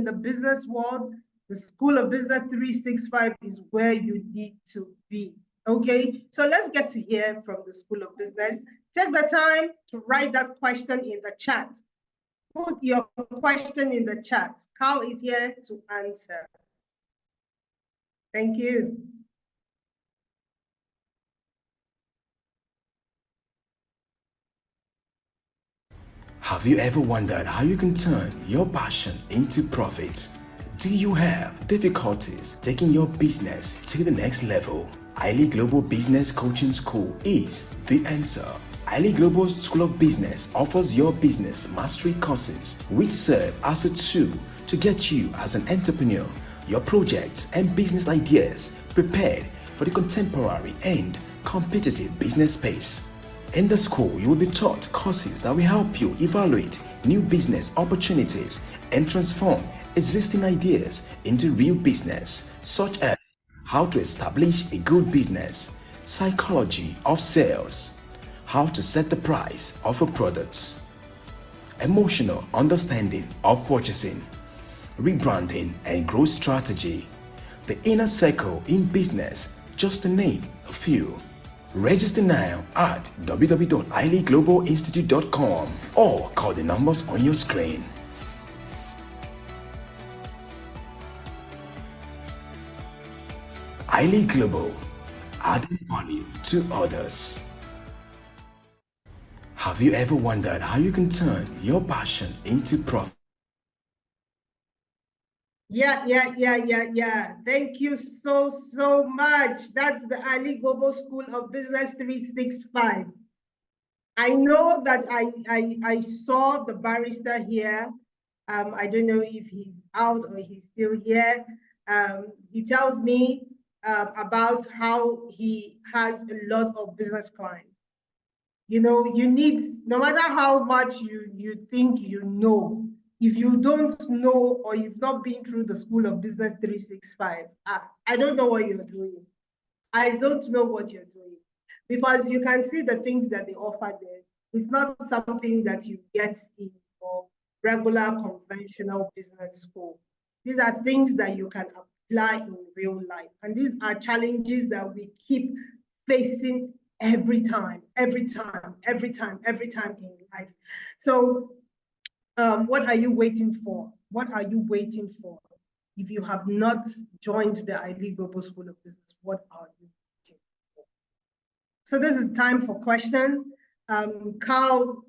the business world, the School of Business 365 is where you need to be. Okay, so let's get to hear from the School of Business. Take the time to write that question in the chat. Put your question in the chat. Carl is here to answer. Thank you. Have you ever wondered how you can turn your passion into profit? Do you have difficulties taking your business to the next level? Ali Global Business Coaching School is the answer. Ali Global School of Business offers your business mastery courses which serve as a tool to get you as an entrepreneur, your projects and business ideas prepared for the contemporary and competitive business space. In the school, you will be taught courses that will help you evaluate new business opportunities and transform existing ideas into real business, such as how to establish a good business, psychology of sales, how to set the price of a product, emotional understanding of purchasing, rebranding and growth strategy, the inner circle in business, just to name a few. Register now at www.ileglobalinstitute.com or call the numbers on your screen. Ali Global, adding value to others. Have you ever wondered how you can turn your passion into profit? Yeah. Thank you so much. That's the Ali Global School of Business 365. I know that I saw the barrister here. I don't know if he's out or he's still here. He tells me about how he has a lot of business clients. You know, you need, no matter how much you think you know, if you don't know or you've not been through the School of Business 365, I don't know what you're doing. I don't know what you're doing, because you can see the things that they offer there. It's not something that you get in your regular conventional business school. These are things that you can apply in real life. And these are challenges that we keep facing every time in life. So what are you waiting for? What are you waiting for? If you have not joined the Ali Global School of Business, what are you waiting for? So this is time for questions. Carl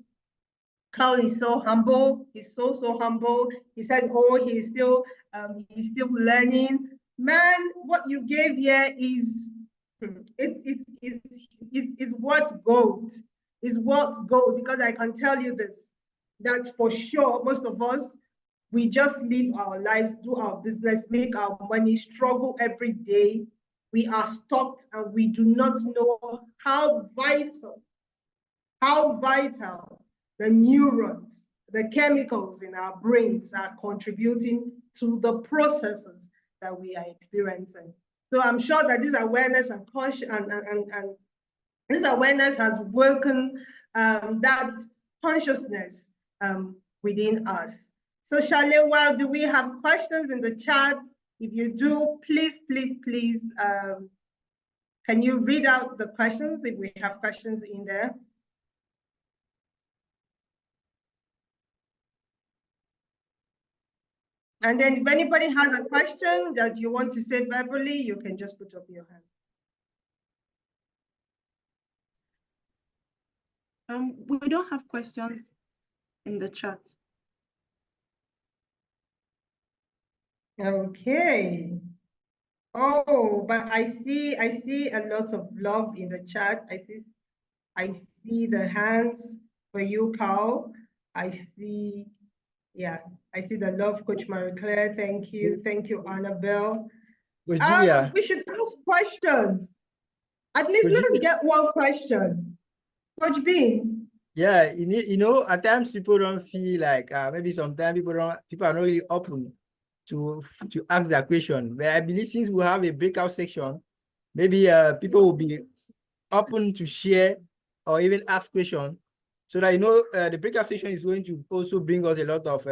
is so humble. He's so humble. He says, oh, he's still learning. Man, what you gave here is worth gold. Is worth gold, because I can tell you this, that for sure, most of us, we just live our lives, do our business, make our money, struggle every day. We are stuck and we do not know how vital the neurons, the chemicals in our brains are contributing to the processes that we are experiencing. So I'm sure that this awareness and this awareness has woken that consciousness within us. So Shalewa, do we have questions in the chat? If you do, please, can you read out the questions if we have questions in there? And then if anybody has a question that you want to say verbally, you can just put up your hand. We don't have questions in the chat. Okay. Oh, but I see a lot of love in the chat. I see the hands for you, Carl. I see the love, Coach Marie Claire. Thank you, Annabelle. Coach Julia. We should ask questions. At least let's get one question. Coach Bean. Yeah, at times people don't feel like maybe sometimes people are not really open to ask their question. But I believe since we have a breakout section, maybe people will be open to share or even ask questions. So that the breakout section is going to also bring us a lot of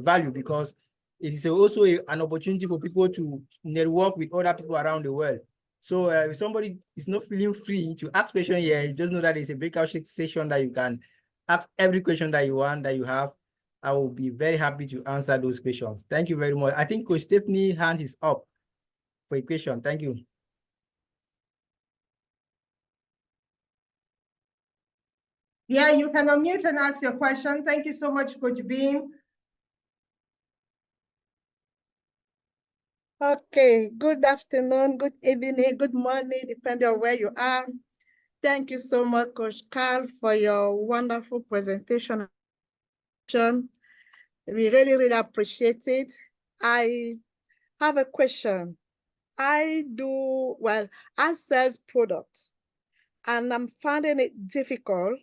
value, because it is also an opportunity for people to network with other people around the world. So if somebody is not feeling free to ask questions here, you just know that it's a breakout session that you can ask every question that you want, that you have. I will be very happy to answer those questions. Thank you very much. I think Coach Stephanie's hand is up for a question. Thank you. Yeah, you can unmute and ask your question. Thank you so much, Coach Bean. Okay, good afternoon, good evening, good morning, depending on where you are. Thank you so much, Coach Carl, for your wonderful presentation. We really appreciate it. I have a question. I sell products, and I'm finding it difficult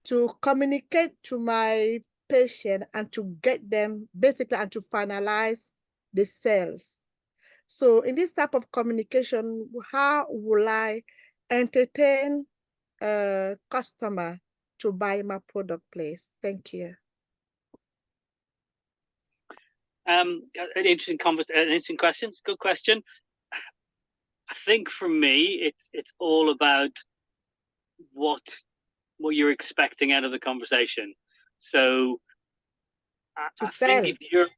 to communicate to my patient and to get them basically and to finalize the sales. So in this type of communication, how will I entertain a customer to buy my product, please? Thank you. An interesting question. It's a good question. I think for me, it's all about what you're expecting out of the conversation. So I think if you're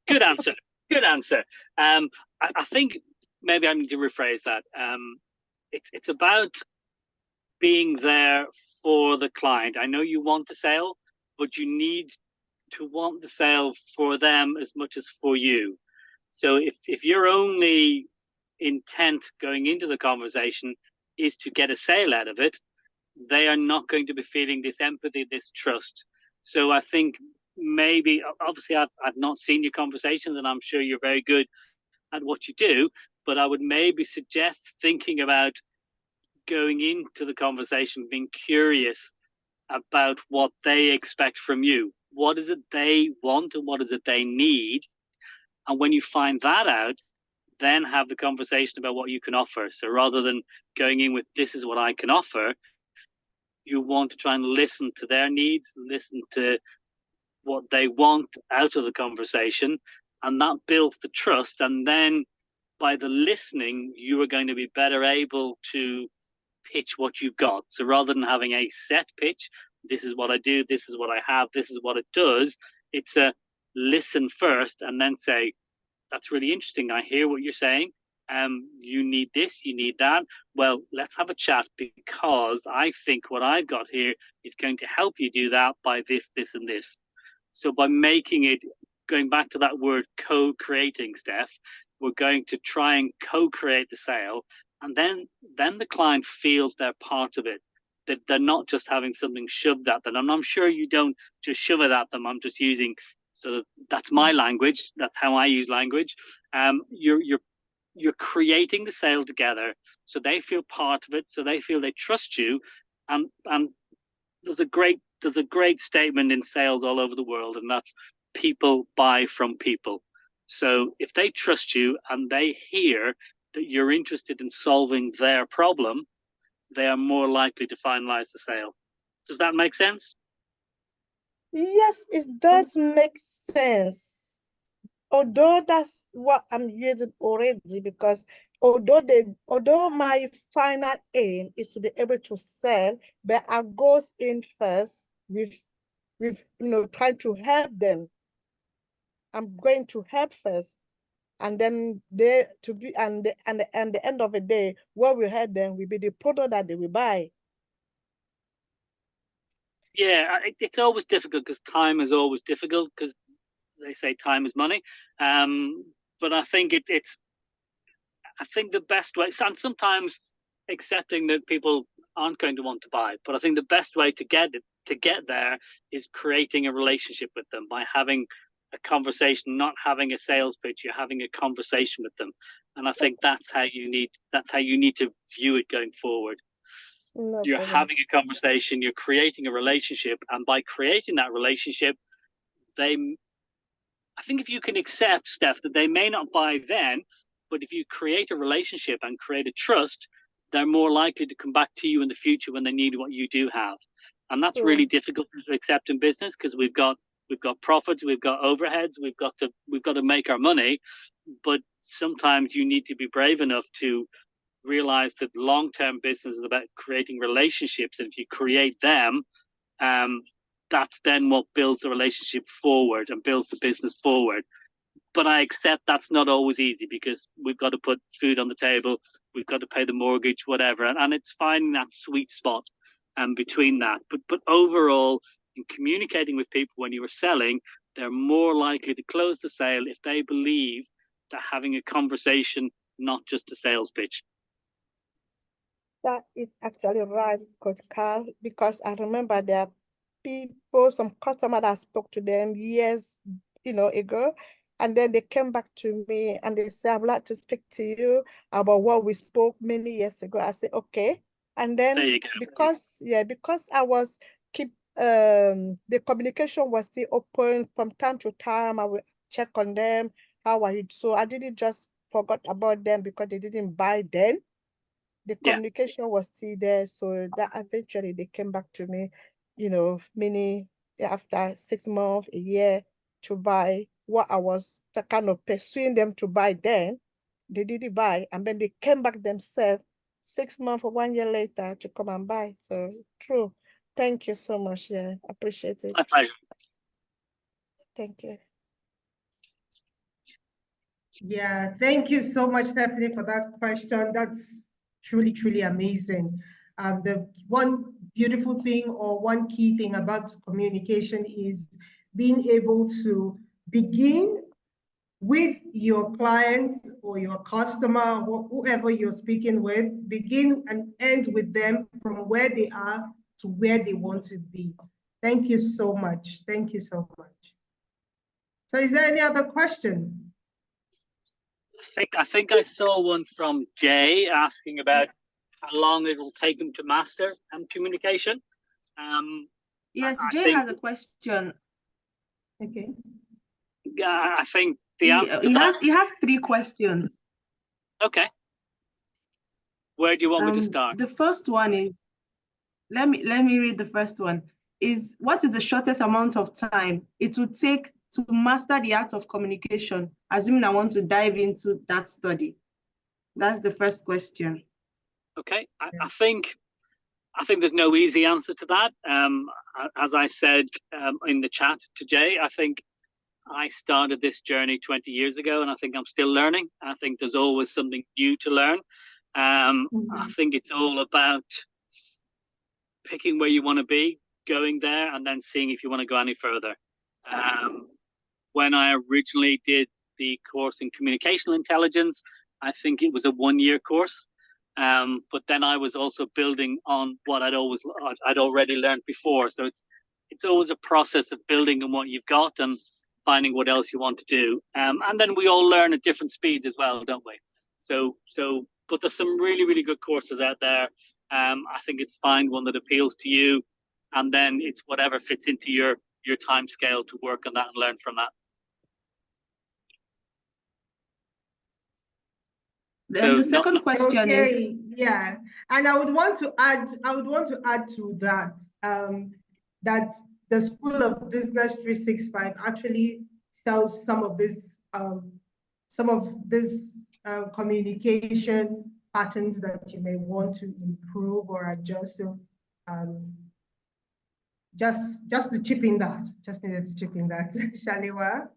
good answer. I think maybe I need to rephrase that. It's about being there for the client. I know you want the sale, but you need to want the sale for them as much as for you. So if your only intent going into the conversation is to get a sale out of it, they are not going to be feeling this empathy, this trust. So I think maybe, obviously I've not seen your conversations, and I'm sure you're very good at what you do, but I would maybe suggest thinking about going into the conversation, being curious about what they expect from you. What is it they want and what is it they need? And when you find that out, then have the conversation about what you can offer. So rather than going in with, this is what I can offer, you want to try and listen to their needs, listen to what they want out of the conversation, and that builds the trust. And then by the listening, you are going to be better able to pitch what you've got. So rather than having a set pitch, this is what I do, this is what I have, this is what it does, it's a listen first and then say, that's really interesting, I hear what you're saying. You need this, you need that. Well, let's have a chat, because I think what I've got here is going to help you do that by this, this, and this. So by making it, going back to that word co-creating, Steph, we're going to try and co-create the sale. And then the client feels they're part of it, that they're not just having something shoved at them. And I'm sure you don't just shove it at them. I'm just using sort of, that's my language. That's how I use language. You're creating the sale together, so they feel part of it, so they feel they trust you. And there's a great statement in sales all over the world, and that's people buy from people. So if they trust you and they hear that you're interested in solving their problem, they are more likely to finalize the sale. Does that make sense? Yes, it does make sense. Although that's what I'm using already, because although my final aim is to be able to sell, but I goes in first with trying to help them. I'm going to help first, and then they to be and the end of the day, what will help them will be the product that they will buy. Yeah, it's always difficult because time is always difficult because they say time is money. But I think I think the best way, and sometimes accepting that people aren't going to want to buy, but I think the best way to get there is creating a relationship with them by having a conversation, not having a sales pitch. You're having a conversation with them, and I think that's how you need to view it going forward. No You're problem. having a conversation, you're creating a relationship, and by creating that relationship, I think if you can accept, Steph, that they may not buy then, but if you create a relationship and create a trust, they're more likely to come back to you in the future when they need what you do have. And that's really difficult to accept in business because we've got profits, we've got overheads, we've got to make our money, but sometimes you need to be brave enough to realize that long-term business is about creating relationships, and if you create them, that's then what builds the relationship forward and builds the business forward. But I accept that's not always easy because we've got to put food on the table, we've got to pay the mortgage, whatever, and it's finding that sweet spot between that. But overall, in communicating with people when you are selling, they're more likely to close the sale if they believe that having a conversation, not just a sales pitch. That is actually right, Coach Carl, because I remember there are people, some customer that spoke to them years, ago, and then they came back to me and they said, "I would like to speak to you about what we spoke many years ago." I said, "Okay." And then There you go. because I was the communication was still open from time to time, I would check on them, how are you? So I didn't just forgot about them because they didn't buy then. The communication was still there, so that eventually they came back to me, many after 6 months, a year, to buy what I was kind of pursuing them to buy then. They didn't buy, and then they came back themselves 6 months or 1 year later to come and buy. So true. Thank you so much. Yeah, appreciate it. My pleasure. Thank you. Yeah, thank you so much, Stephanie, for that question. That's truly, truly amazing. The one beautiful thing or one key thing about communication is being able to begin with your client or your customer, or whoever you're speaking with, begin and end with them from where they are to where they want to be. Thank you so much. Thank you so much. So is there any other question? I think I saw one from Jay asking about how long it will take him to master communication. Yes, Jay has a question. Okay. I think the answer to that, he has 3 questions. Okay. Where do you want me to start? The first one is, let me read the first one. Is what is the shortest amount of time it would take to master the art of communication, assuming I want to dive into that study? That's the first question. Okay, I think there's no easy answer to that. As I said in the chat to Jay, I think I started this journey 20 years ago, and I think I'm still learning. I think there's always something new to learn. I think it's all about picking where you want to be, going there, and then seeing if you want to go any further. When I originally did the course in communicational intelligence, I think it was a 1-year course. But then I was also building on what I'd already learned before. So it's always a process of building on what you've got and finding what else you want to do. And then we all learn at different speeds as well, don't we? But there's some really, really good courses out there. I think it's find one that appeals to you, and then it's whatever fits into your time scale to work on that and learn from that. Then the second question is, yeah, and I would want to add to that that the School of Business 365 actually sells some of this communication patterns that you may want to improve or adjust. So just to chip in that, just needed to chip in that. Shaliwa?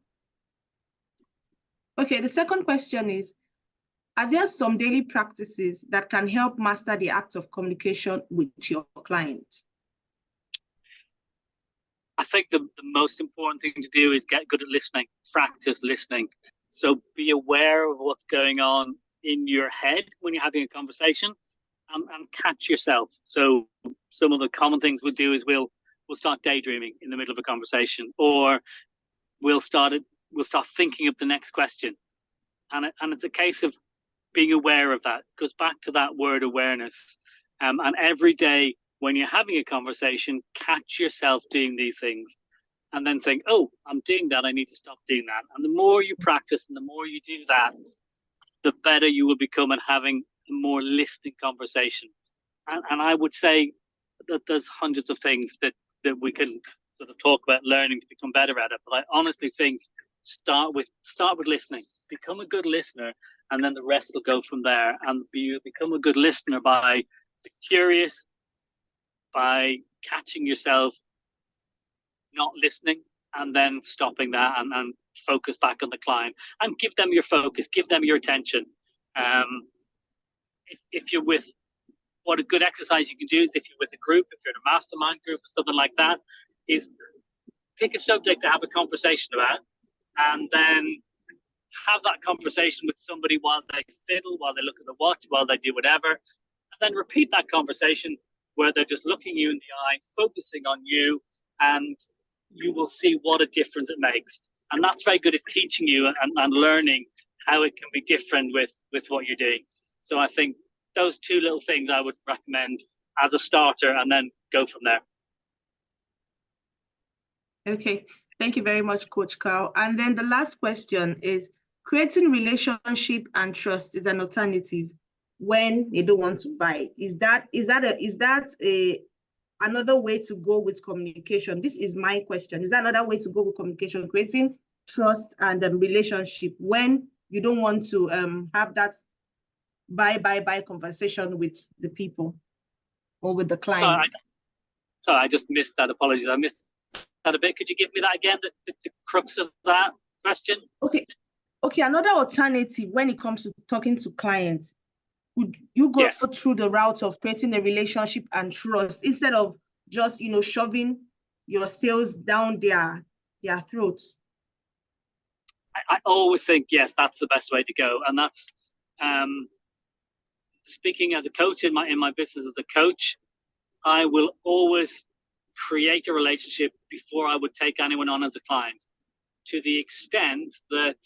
Okay, the second question is, are there some daily practices that can help master the act of communication with your client? I think the most important thing to do is get good at listening, practice listening. So be aware of what's going on in your head when you're having a conversation, and catch yourself. So some of the common things we'll do is we'll start daydreaming in the middle of a conversation, or we'll start thinking of the next question. And it's a case of being aware of that. It goes back to that word awareness. And every day when you're having a conversation, catch yourself doing these things and then think, oh, I'm doing that. I need to stop doing that. And the more you practice and the more you do that, the better you will become at having a more listening conversation. And I would say that there's hundreds of things that we can sort of talk about learning to become better at it. But I honestly think start with listening. Become a good listener, and then the rest will go from there. And you become a good listener by being curious, by catching yourself not listening, and then stopping that and focus back on the client and give them your focus, give them your attention. If you're with, what a good exercise you can do is if you're with a group, if you're in a mastermind group or something like that, is pick a subject to have a conversation about, and then have that conversation with somebody while they fiddle, while they look at the watch, while they do whatever, and then repeat that conversation where they're just looking you in the eye, focusing on you, and you will see what a difference it makes. And that's very good at teaching you and learning how it can be different with what you're doing. So I think those two little things I would recommend as a starter, and then go from there. Okay, thank you very much, Coach Carl. And then the last question is, creating relationship and trust is an alternative when they don't want to buy. Is that another way to go with communication? This is my question. Is that another way to go with communication, creating trust and relationship when you don't want to have that buy conversation with the people or with the client? Sorry, I just missed that. Apologies, I missed that a bit. Could you give me that again, the crux of that question? Okay, another alternative when it comes to talking to clients, would you go through the route of creating a relationship and trust instead of just, shoving your sales down their throats? I always think, yes, that's the best way to go. And that's speaking as a coach in my business as a coach, I will always create a relationship before I would take anyone on as a client, to the extent that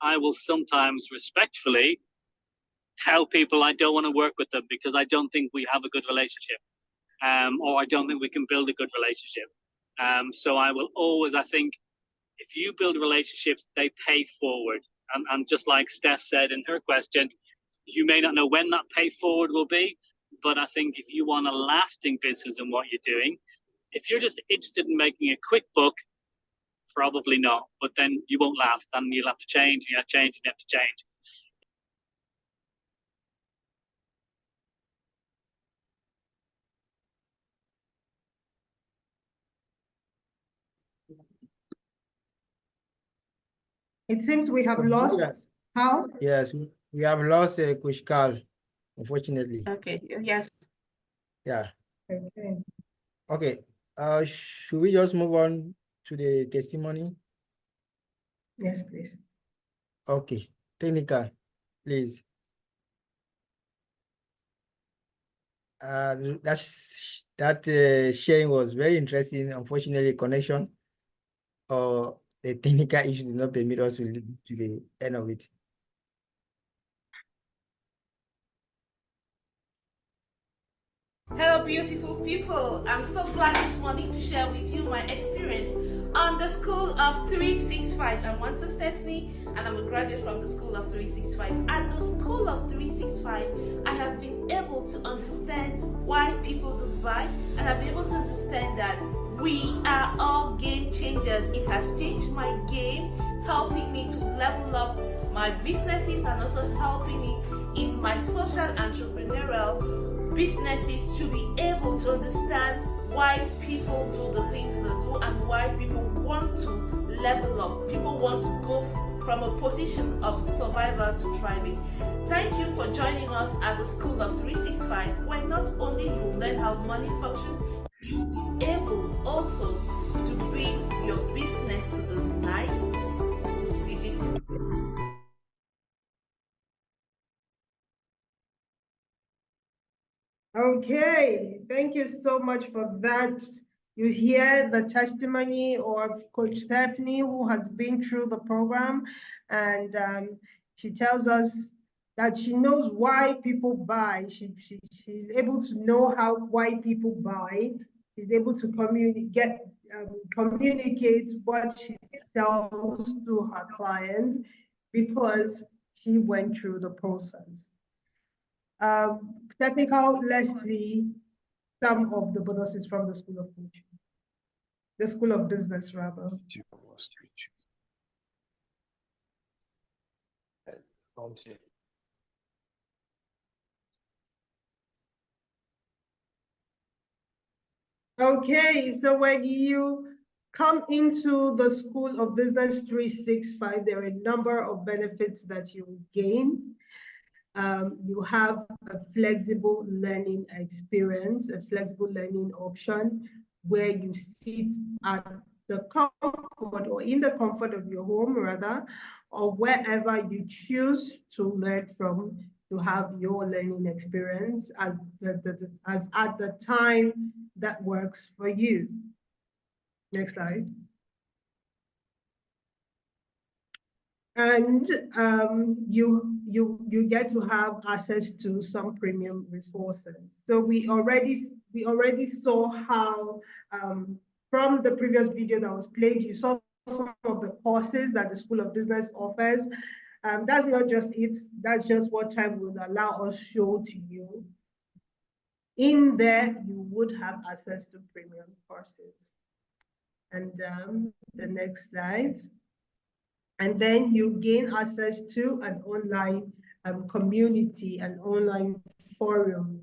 I will sometimes respectfully tell people I don't want to work with them because I don't think we have a good relationship, or I don't think we can build a good relationship. So I will always, I think, if you build relationships, they pay forward. And just like Steph said in her question, you may not know when that pay forward will be, but I think if you want a lasting business in what you're doing, if you're just interested in making a quick buck, probably not, but then you won't last, and you'll have to change, you have to change, and you have to change. It seems we have lost. How? Yes, we have lost Coach Carl, unfortunately. Okay, yes. Yeah. Okay. Okay. Should we just move on to the testimony? Yes, please. Okay. Technical, please. That sharing was very interesting. Unfortunately, connection or the technical issue did not permit us to lead to the end of it. Hello, beautiful people. I'm so glad this morning to share with you my experience on the School of 365. I'm Wanta Stephanie, and I'm a graduate from the School of 365. At the School of 365, I have been able to understand why people do by, and I've been able to understand that we are all game changers. It has changed my game, helping me to level up my businesses and also helping me in my social entrepreneurial businesses to be able to understand why people do the things they do and why people want to level up. People want to go from a position of survival to thriving. Thank you for joining us at the School of 365, where not only you learn how money functions, you'll be able also to bring your business to the 9 digits. Okay, thank you so much for that. You hear the testimony of Coach Stephanie, who has been through the program, and she tells us that she knows why people buy. She's able to know why people buy. She's able to communicate what she sells to her client because she went through the process. Technical, let's see some of the bonuses from the School of Coaching, the School of Business, rather. Okay, so when you come into the School of Business 365, there are a number of benefits that you gain. You have a flexible learning experience, a flexible learning option where you sit at the comfort or in the comfort of your home rather, or wherever you choose to learn from, to have your learning experience at the time that works for you. Next slide. And you get to have access to some premium resources. So we already saw how from the previous video that was played, you saw some of the courses that the School of Business offers. That's not just it, that's just what time would allow us show to you. In there, you would have access to premium courses. And the next slide. And then you gain access to an online community, an online forum.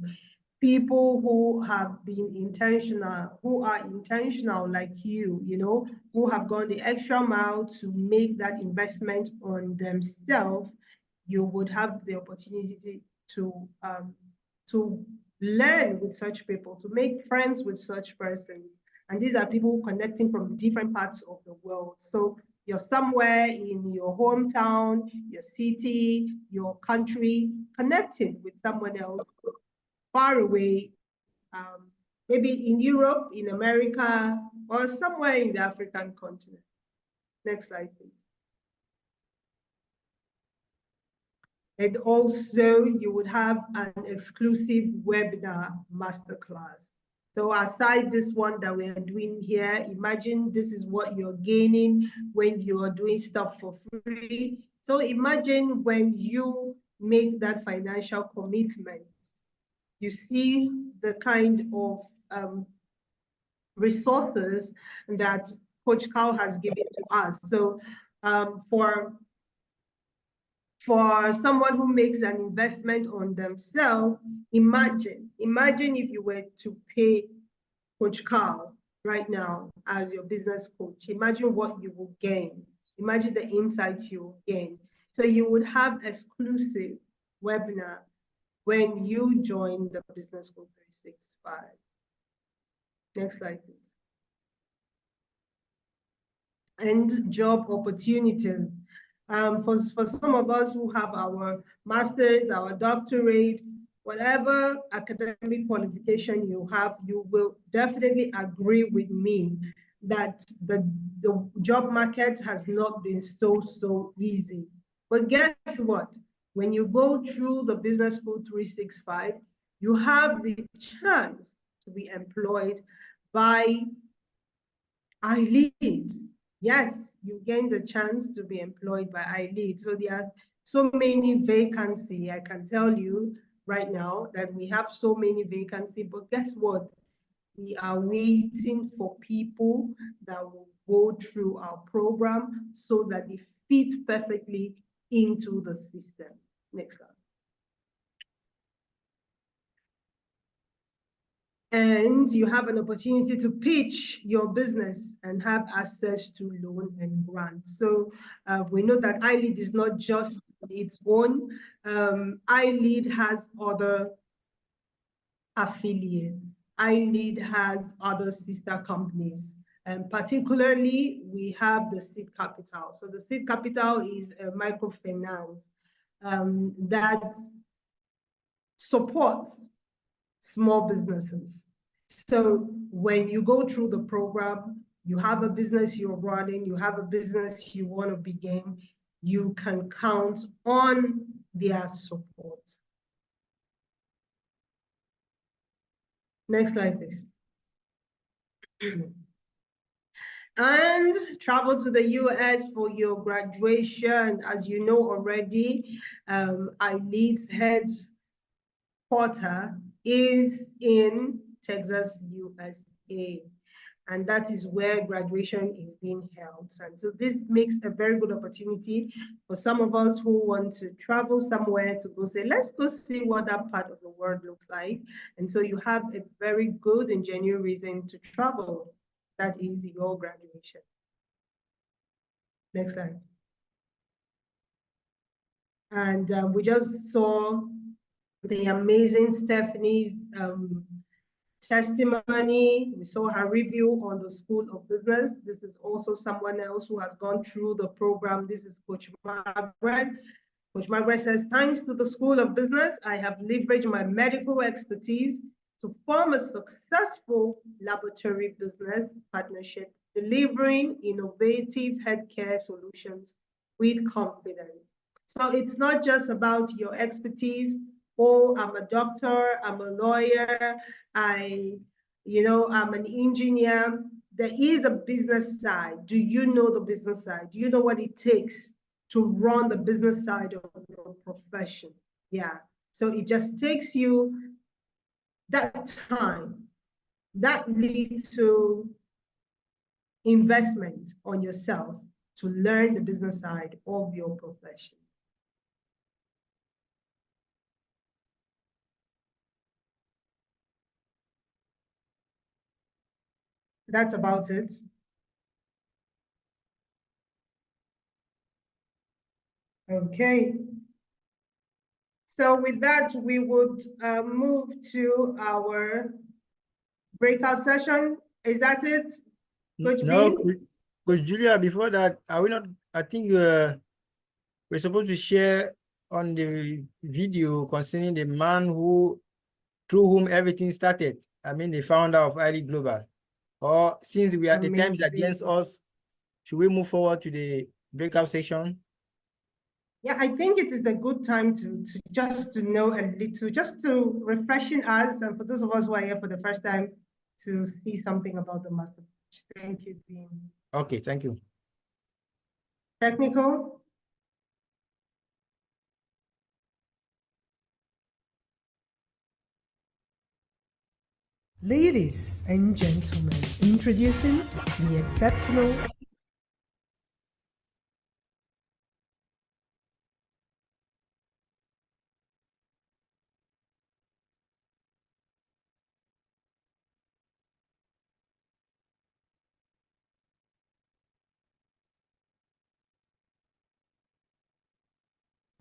People who have been intentional, who are intentional like you know, who have gone the extra mile to make that investment on themselves. You would have the opportunity to learn with such people, to make friends with such persons. And these are people connecting from different parts of the world. So you're somewhere in your hometown, your city, your country, connecting with someone else far away, maybe in Europe, in America, or somewhere in the African continent. Next slide, please. And also, you would have an exclusive webinar masterclass. So aside this one that we are doing here, imagine this is what you're gaining when you are doing stuff for free. So imagine when you make that financial commitment, you see the kind of resources that Coach Carl has given to us. So for someone who makes an investment on themselves, imagine if you were to pay Coach Carl right now as your business coach. Imagine what you will gain. Imagine the insights you will gain. So you would have exclusive webinar when you join the Business School 365. Next slide, please. And job opportunities. For some of us who have our master's, our doctorate, whatever academic qualification you have, you will definitely agree with me that the job market has not been so easy. But guess what? When you go through the Business School 365, you have the chance to be employed by iLead. Yes, you gain the chance to be employed by iLead. So there are so many vacancies. I can tell you right now that we have so many vacancies, but guess what? We are waiting for people that will go through our program so that they fit perfectly into the system. Next slide. And you have an opportunity to pitch your business and have access to loan and grant. So we know that iLead is not just its own. iLead has other affiliates. iLead has other sister companies. And particularly, we have the Seed Capital. So the Seed Capital is a microfinance that supports small businesses. So when you go through the program, you have a business you're running, you have a business you want to begin, you can count on their support. Next slide, please. And travel to the US for your graduation. As you know already, iLead's headquarters is in Texas, USA. And that is where graduation is being held. And so this makes a very good opportunity for some of us who want to travel somewhere to go say, let's go see what that part of the world looks like. And so you have a very good and genuine reason to travel. That is your graduation. Next slide. And we just saw the amazing Stephanie's testimony. We saw her review on the School of Business. This is also someone else who has gone through the program. This is Coach Margaret. Coach Margaret says, thanks to the School of Business, I have leveraged my medical expertise to form a successful laboratory business partnership, delivering innovative healthcare solutions with confidence. So it's not just about your expertise. Oh, I'm a doctor, I'm a lawyer, I'm an engineer. There is a business side. Do you know the business side? Do you know what it takes to run the business side of your profession? Yeah. So it just takes you that time. That leads to investment on yourself to learn the business side of your profession. That's about it. Okay. So with that, we would move to our breakout session. Is that it? Coach No, B? Coach Julia, before that, are we not, I think we're supposed to share on the video concerning the man through whom everything started. I mean, the founder of iLead Global. Or since we are the time is against us, should we move forward to the breakout session? Yeah, I think it is a good time to just to know a little, just to refreshing us, and for those of us who are here for the first time, to see something about the master. Thank you, Dean. Okay, thank you. Technical. Ladies and gentlemen, introducing the exceptional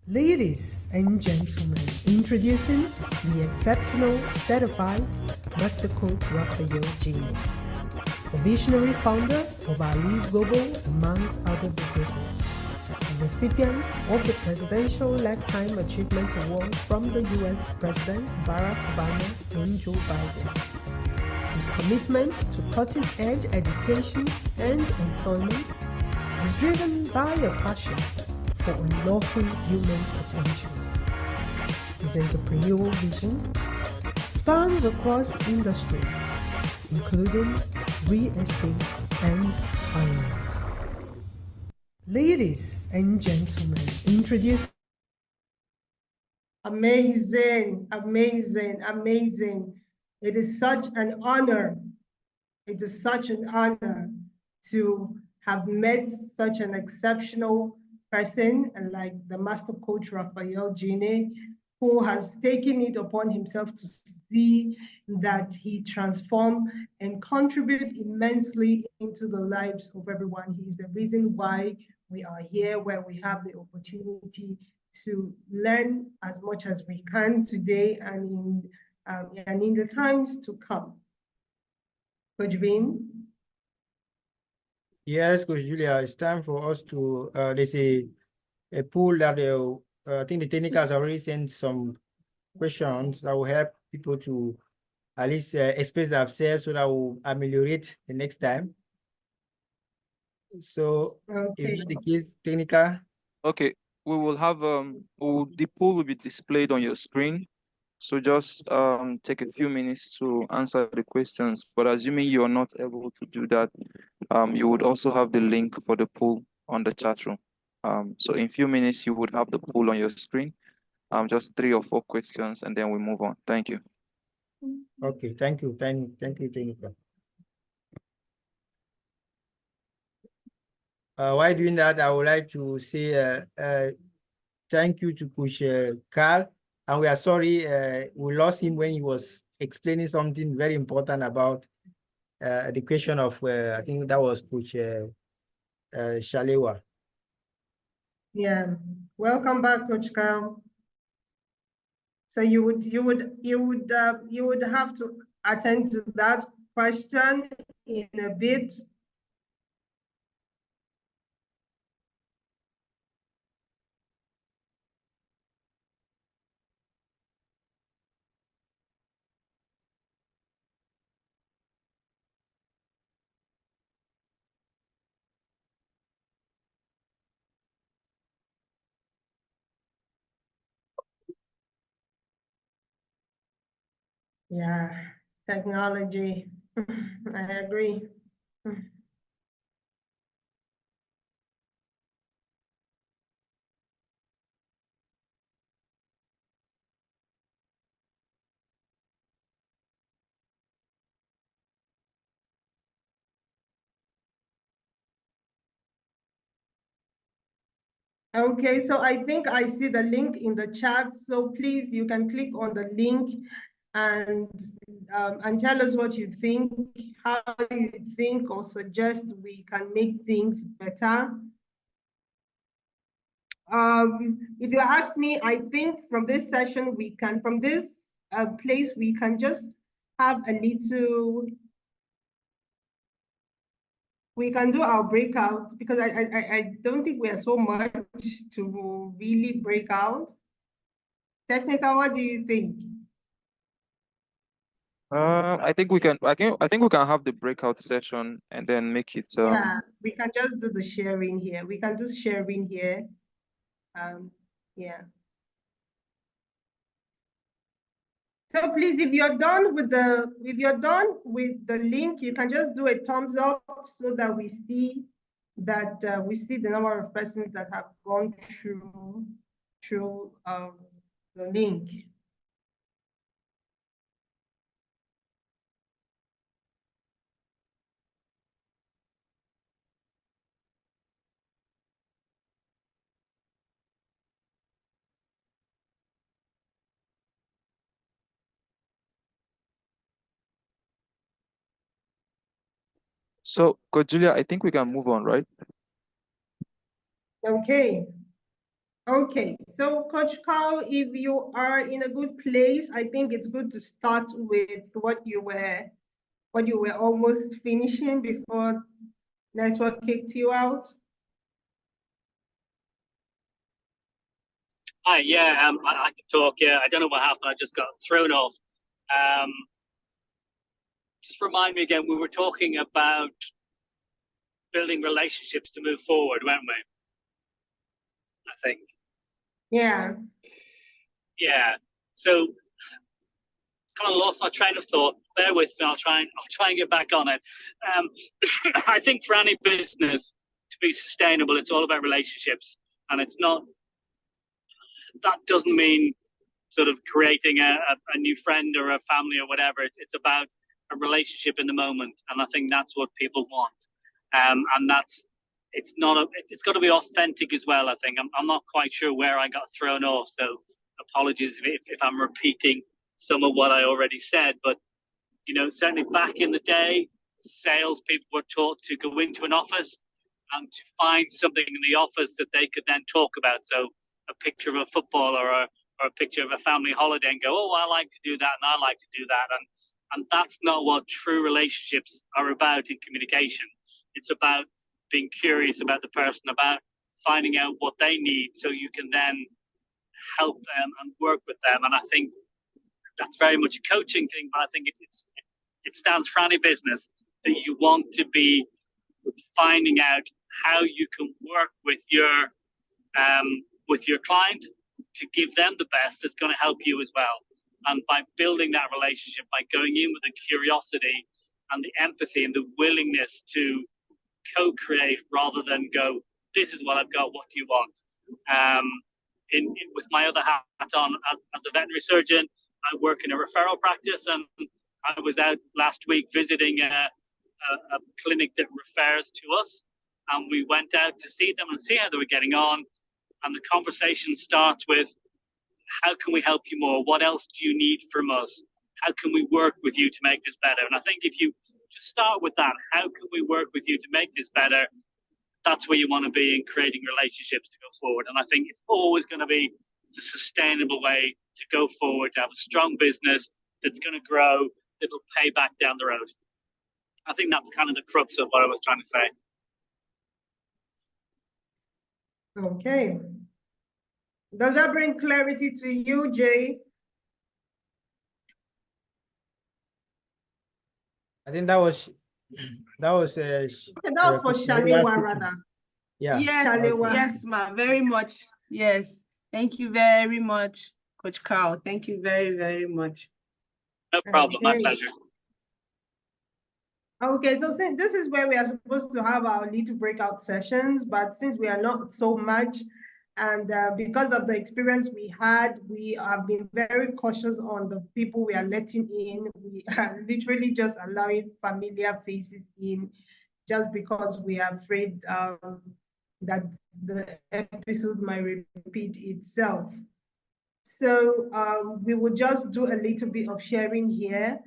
Ladies and gentlemen, introducing the exceptional certified Master Coach Raphael Jr., the visionary founder of iLead Global amongst other businesses, the recipient of the Presidential Lifetime Achievement Award from the US President Barack Obama and Joe Biden. His commitment to cutting-edge education and employment is driven by a passion for unlocking human potentials. His entrepreneurial vision spans across industries, including real estate and finance. Ladies and gentlemen, introduce. Amazing, amazing, amazing. It is such an honor it is such an honor to have met such an exceptional person like the Master Coach Raphael Gine, who has taken it upon himself to see that he transform and contribute immensely into the lives of everyone. He is the reason why we are here, where we have the opportunity to learn as much as we can today and in the times to come. Coach Vin? Yes, Coach Julia, it's time for us to, there's a pool that I think the technical has already sent some questions that will help people to at least express themselves so that will ameliorate the next time. So is that the case, technical? Okay, we will have the poll will be displayed on your screen. So just take a few minutes to answer the questions. But assuming you are not able to do that, you would also have the link for the poll on the chat room. So in a few minutes, you would have the poll on your screen. Just 3 or 4 questions, and then we move on. Thank you. Okay, thank you, thank you, technical. While doing that, I would like to say thank you to Coach Carl, and we are sorry we lost him when he was explaining something very important about the question of I think that was Coach Shalewa. Yeah, welcome back, Coach Carl. So you would have to attend to that question in a bit. Yeah, technology. I agree. Okay, so I think I see the link in the chat. So please, you can click on the link and tell us what you think, how you think, or suggest we can make things better. If you ask me, I think from this session, from this place, we can just have a little, we can do our breakout because I don't think we are so much to really break out. Technical, what do you think? I think we can. I think we can have the breakout session and then make it. Yeah, we can just do the sharing here. We can do sharing here. Yeah. So please, if you're done with the link, you can just do a thumbs up so that we see that we see the number of persons that have gone through the link. So, Coach Julia, I think we can move on, right? Okay. Okay, so Coach Carl, if you are in a good place, I think it's good to start with what you were almost finishing before network kicked you out. Hi, yeah, I can talk. Yeah, I don't know what happened. I just got thrown off. Just remind me again. We were talking about building relationships to move forward, weren't we? I think. Yeah. Yeah. So kind of lost my train of thought. Bear with me. I'll try and get back on it. I think for any business to be sustainable, it's all about relationships, and it's not. That doesn't mean sort of creating a new friend or a family or whatever. It's about a relationship in the moment, and I think that's what people want. And that's it's got to be authentic as well. I think I'm not quite sure where I got thrown off, so apologies if I'm repeating some of what I already said. But certainly back in the day, salespeople were taught to go into an office and to find something in the office that they could then talk about. So a picture of a football or a picture of a family holiday, and go, oh, I like to do that and I like to do that. And that's not what true relationships are about in communication. It's about being curious about the person, about finding out what they need so you can then help them and work with them. And I think that's very much a coaching thing, but I think it stands for any business that you want to be finding out how you can work with your client to give them the best that's going to help you as well. And by building that relationship, by going in with the curiosity and the empathy and the willingness to co-create rather than go, this is what I've got, what do you want? With my other hat on as a veterinary surgeon, I work in a referral practice, and I was out last week visiting a clinic that refers to us, and we went out to see them and see how they were getting on. And the conversation starts with, how can we help you more? What else do you need from us? How can we work with you to make this better? And I think if you just start with that, how can we work with you to make this better? That's where you want to be in creating relationships to go forward. And I think it's always going to be the sustainable way to go forward, to have a strong business that's going to grow, that'll pay back down the road. I think that's kind of the crux of what I was trying to say. Okay. Does that bring clarity to you, Jay? I think that was Okay, that was for Shaliwa rather. Yeah. Yes, Shaliwa. yes, ma'am. Very much. Yes. Thank you very much, Coach Carl. Thank you very, very much. No problem. My Okay. pleasure. Okay, so since this is where we are supposed to have our little breakout sessions, but since we are not so much, and because of the experience we had, we have been very cautious on the people we are letting in. We are literally just allowing familiar faces in just because we are afraid that the episode might repeat itself. So we will just do a little bit of sharing here.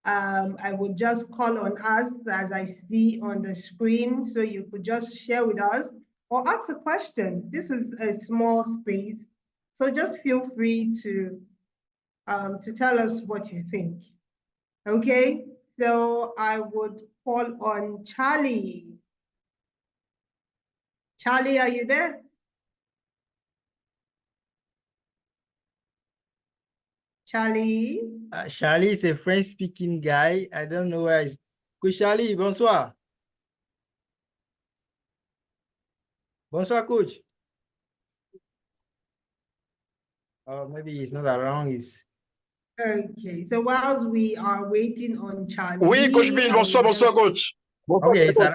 I will just call on us as I see on the screen, so you could just share with us or ask a question. This is a small space, so just feel free to tell us what you think. Okay, so I would call on Charlie. Charlie, are you there? Charlie? Charlie is a French-speaking guy. I don't know where he's. Coach Charlie, bonsoir. Bonsoir, coach. Oh, maybe he's not around. He's... Okay, so whilst we are waiting on Charlie. Oui, coach Bin, bonsoir, bonsoir, coach. Bonsoir, ok, ça.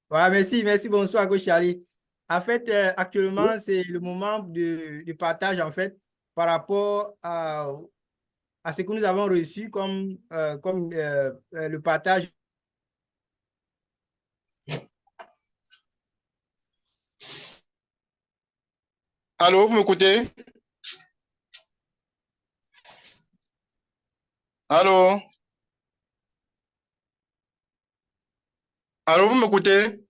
Ouais, merci, bonsoir, coach Charlie. En fait, actuellement, c'est le moment de partage, en fait, par rapport à ce que nous avons reçu comme le partage. Allô, vous m'écoutez? Allô? Allô, vous m'écoutez?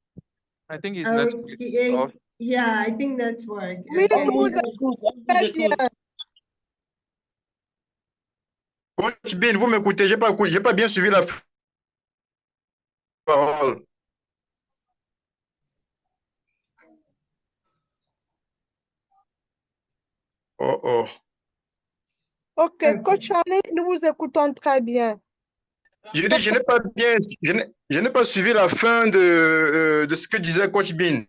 I think his network is off. Yeah, I think network. Oui, Okay. on vous écoute très bien. Coach Bin, vous m'écoutez? J'ai pas bien suivi la parole. Oh, oh. Ok, Coach Charlie, nous vous écoutons très bien. Je dis, je n'ai pas suivi la fin de ce que disait Coach Bin.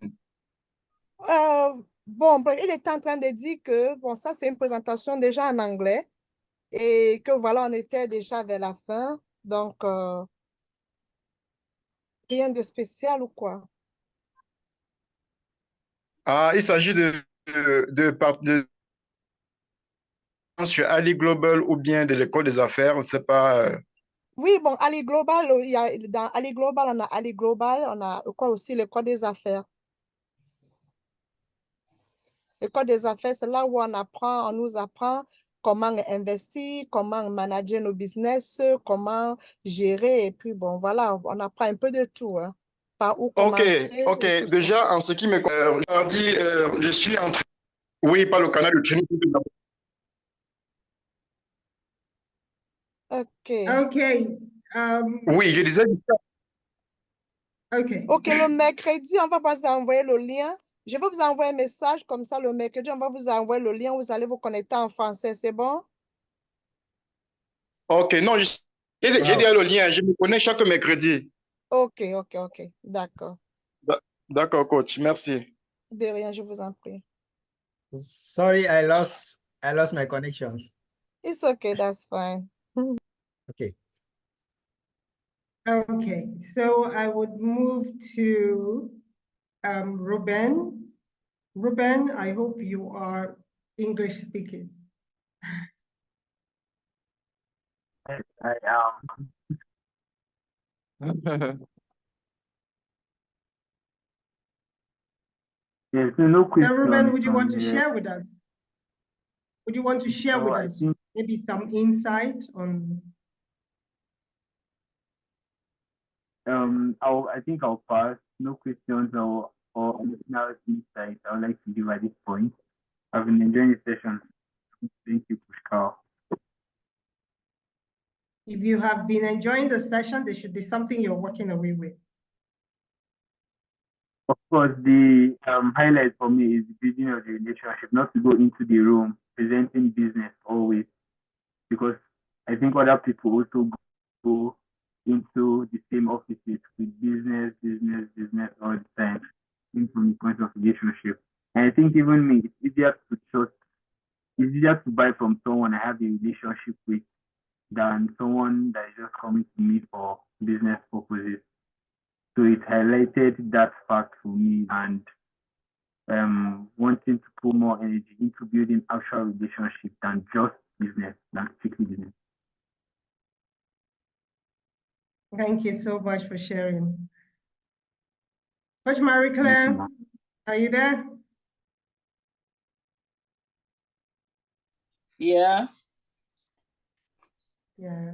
Bon, il était en train de dire que, bon, ça c'est une présentation déjà en anglais et que voilà, on était déjà vers la fin. Donc, rien de spécial ou quoi? Ah, il s'agit de sur Ali Global ou bien de l'école des affaires, on ne sait pas Oui, bon, Ali Global, il y a, dans Ali Global, on a Ali Global, on a quoi aussi, le code des affaires. Le code des affaires, c'est là où on nous apprend comment investir, comment manager nos business, comment gérer, et puis bon, voilà, on apprend un peu de tout, hein. Par où Ok, commencer. ok. Et tout ça. Déjà, en ce qui me concerne, je leur dis, je suis en train, oui, par le canal de training. Ok. Okay. Oui, je disais, Okay. Ok, le mercredi, on va vous envoyer le lien. Je vais vous envoyer un message comme ça le mercredi, on va vous envoyer le lien. Vous allez vous connecter en français, c'est bon? ok, non, j'ai déjà le lien, je me connais chaque mercredi. Ok, d'accord. D'accord, coach, merci. De rien, je vous en prie. Sorry, I lost my connection. It's okay, that's fine. Okay. Okay, so I would move to Ruben. Ruben, I hope you are English speaking. I Yes, no question. Ruben, would you want to from share with us? Would you want to share with I us think maybe some insight on? I think I'll pass. No questions or additional insight I would like to give at this point. I've been enjoying the session. Thank you, Pushkar. If you have been enjoying the session, there should be something you're walking away with. Of course, the highlight for me is the building of the relationship, not to go into the room presenting business always, because I think other people also go into the same offices with business all the time, in from the point of relationship. And I think even me, it's easier to buy from someone I have a relationship with than someone that is just coming to me for business purposes. So it highlighted that fact for me and wanting to put more energy into building actual relationship than just business, than strictly business. Thank you so much for sharing. Coach Marie-Claire, are you there? Yeah. Yeah.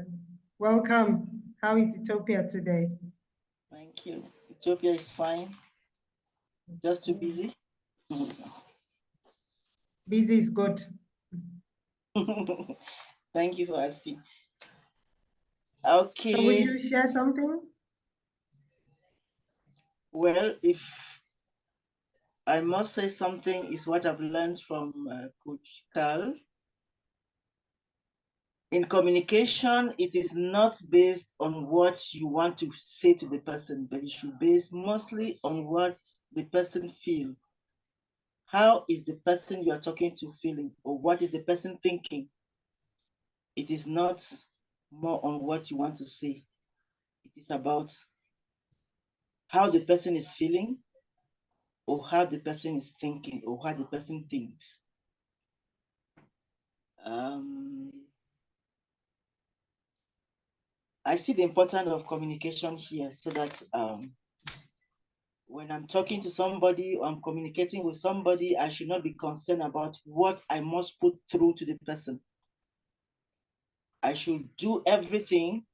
Welcome. How is Ethiopia today? Thank you. Ethiopia is fine. Just too busy. Busy is good. Thank you for asking. Okay. So will you share something? Well, if I must say something, is what I've learned from Coach Carl. In communication, it is not based on what you want to say to the person, but it should be based mostly on what the person feels. How is the person you are talking to feeling, or what is the person thinking? It is not more on what you want to say. It is about how the person is feeling, or how the person is thinking, or how the person thinks. I see the importance of communication here, so that when I'm talking to somebody or I'm communicating with somebody, I should not be concerned about what I must put through to the person. I should do everything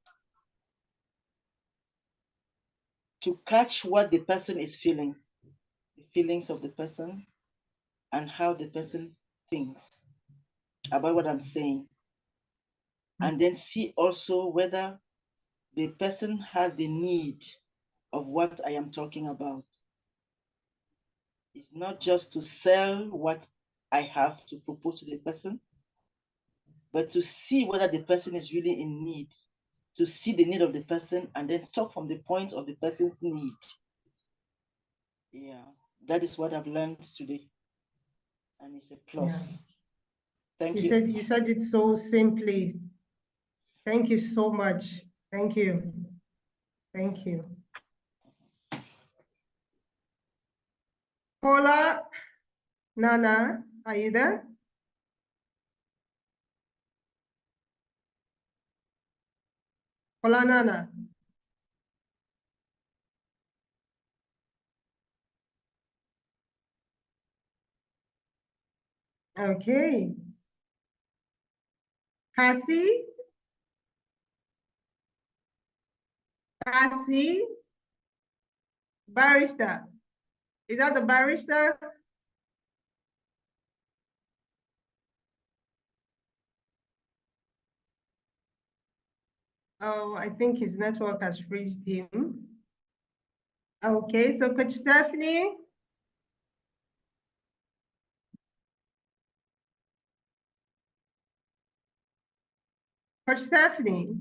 to catch what the person is feeling, the feelings of the person, and how the person thinks about what I'm saying. And then see also whether the person has the need of what I am talking about. It's not just to sell what I have to propose to the person, but to see whether the person is really in need, to see the need of the person and then talk from the point of the person's need. Yeah, that is what I've learned today. And it's a plus. Yeah. Thank you. You said it so simply. Thank you so much. Thank you. Thank you. Paula, Nana, are you there? Kolanana. Okay. Cassie? Cassie? Barrister. Is that the barrister? Oh, I think his network has freezed him. Okay, so Coach Stephanie? Coach Stephanie?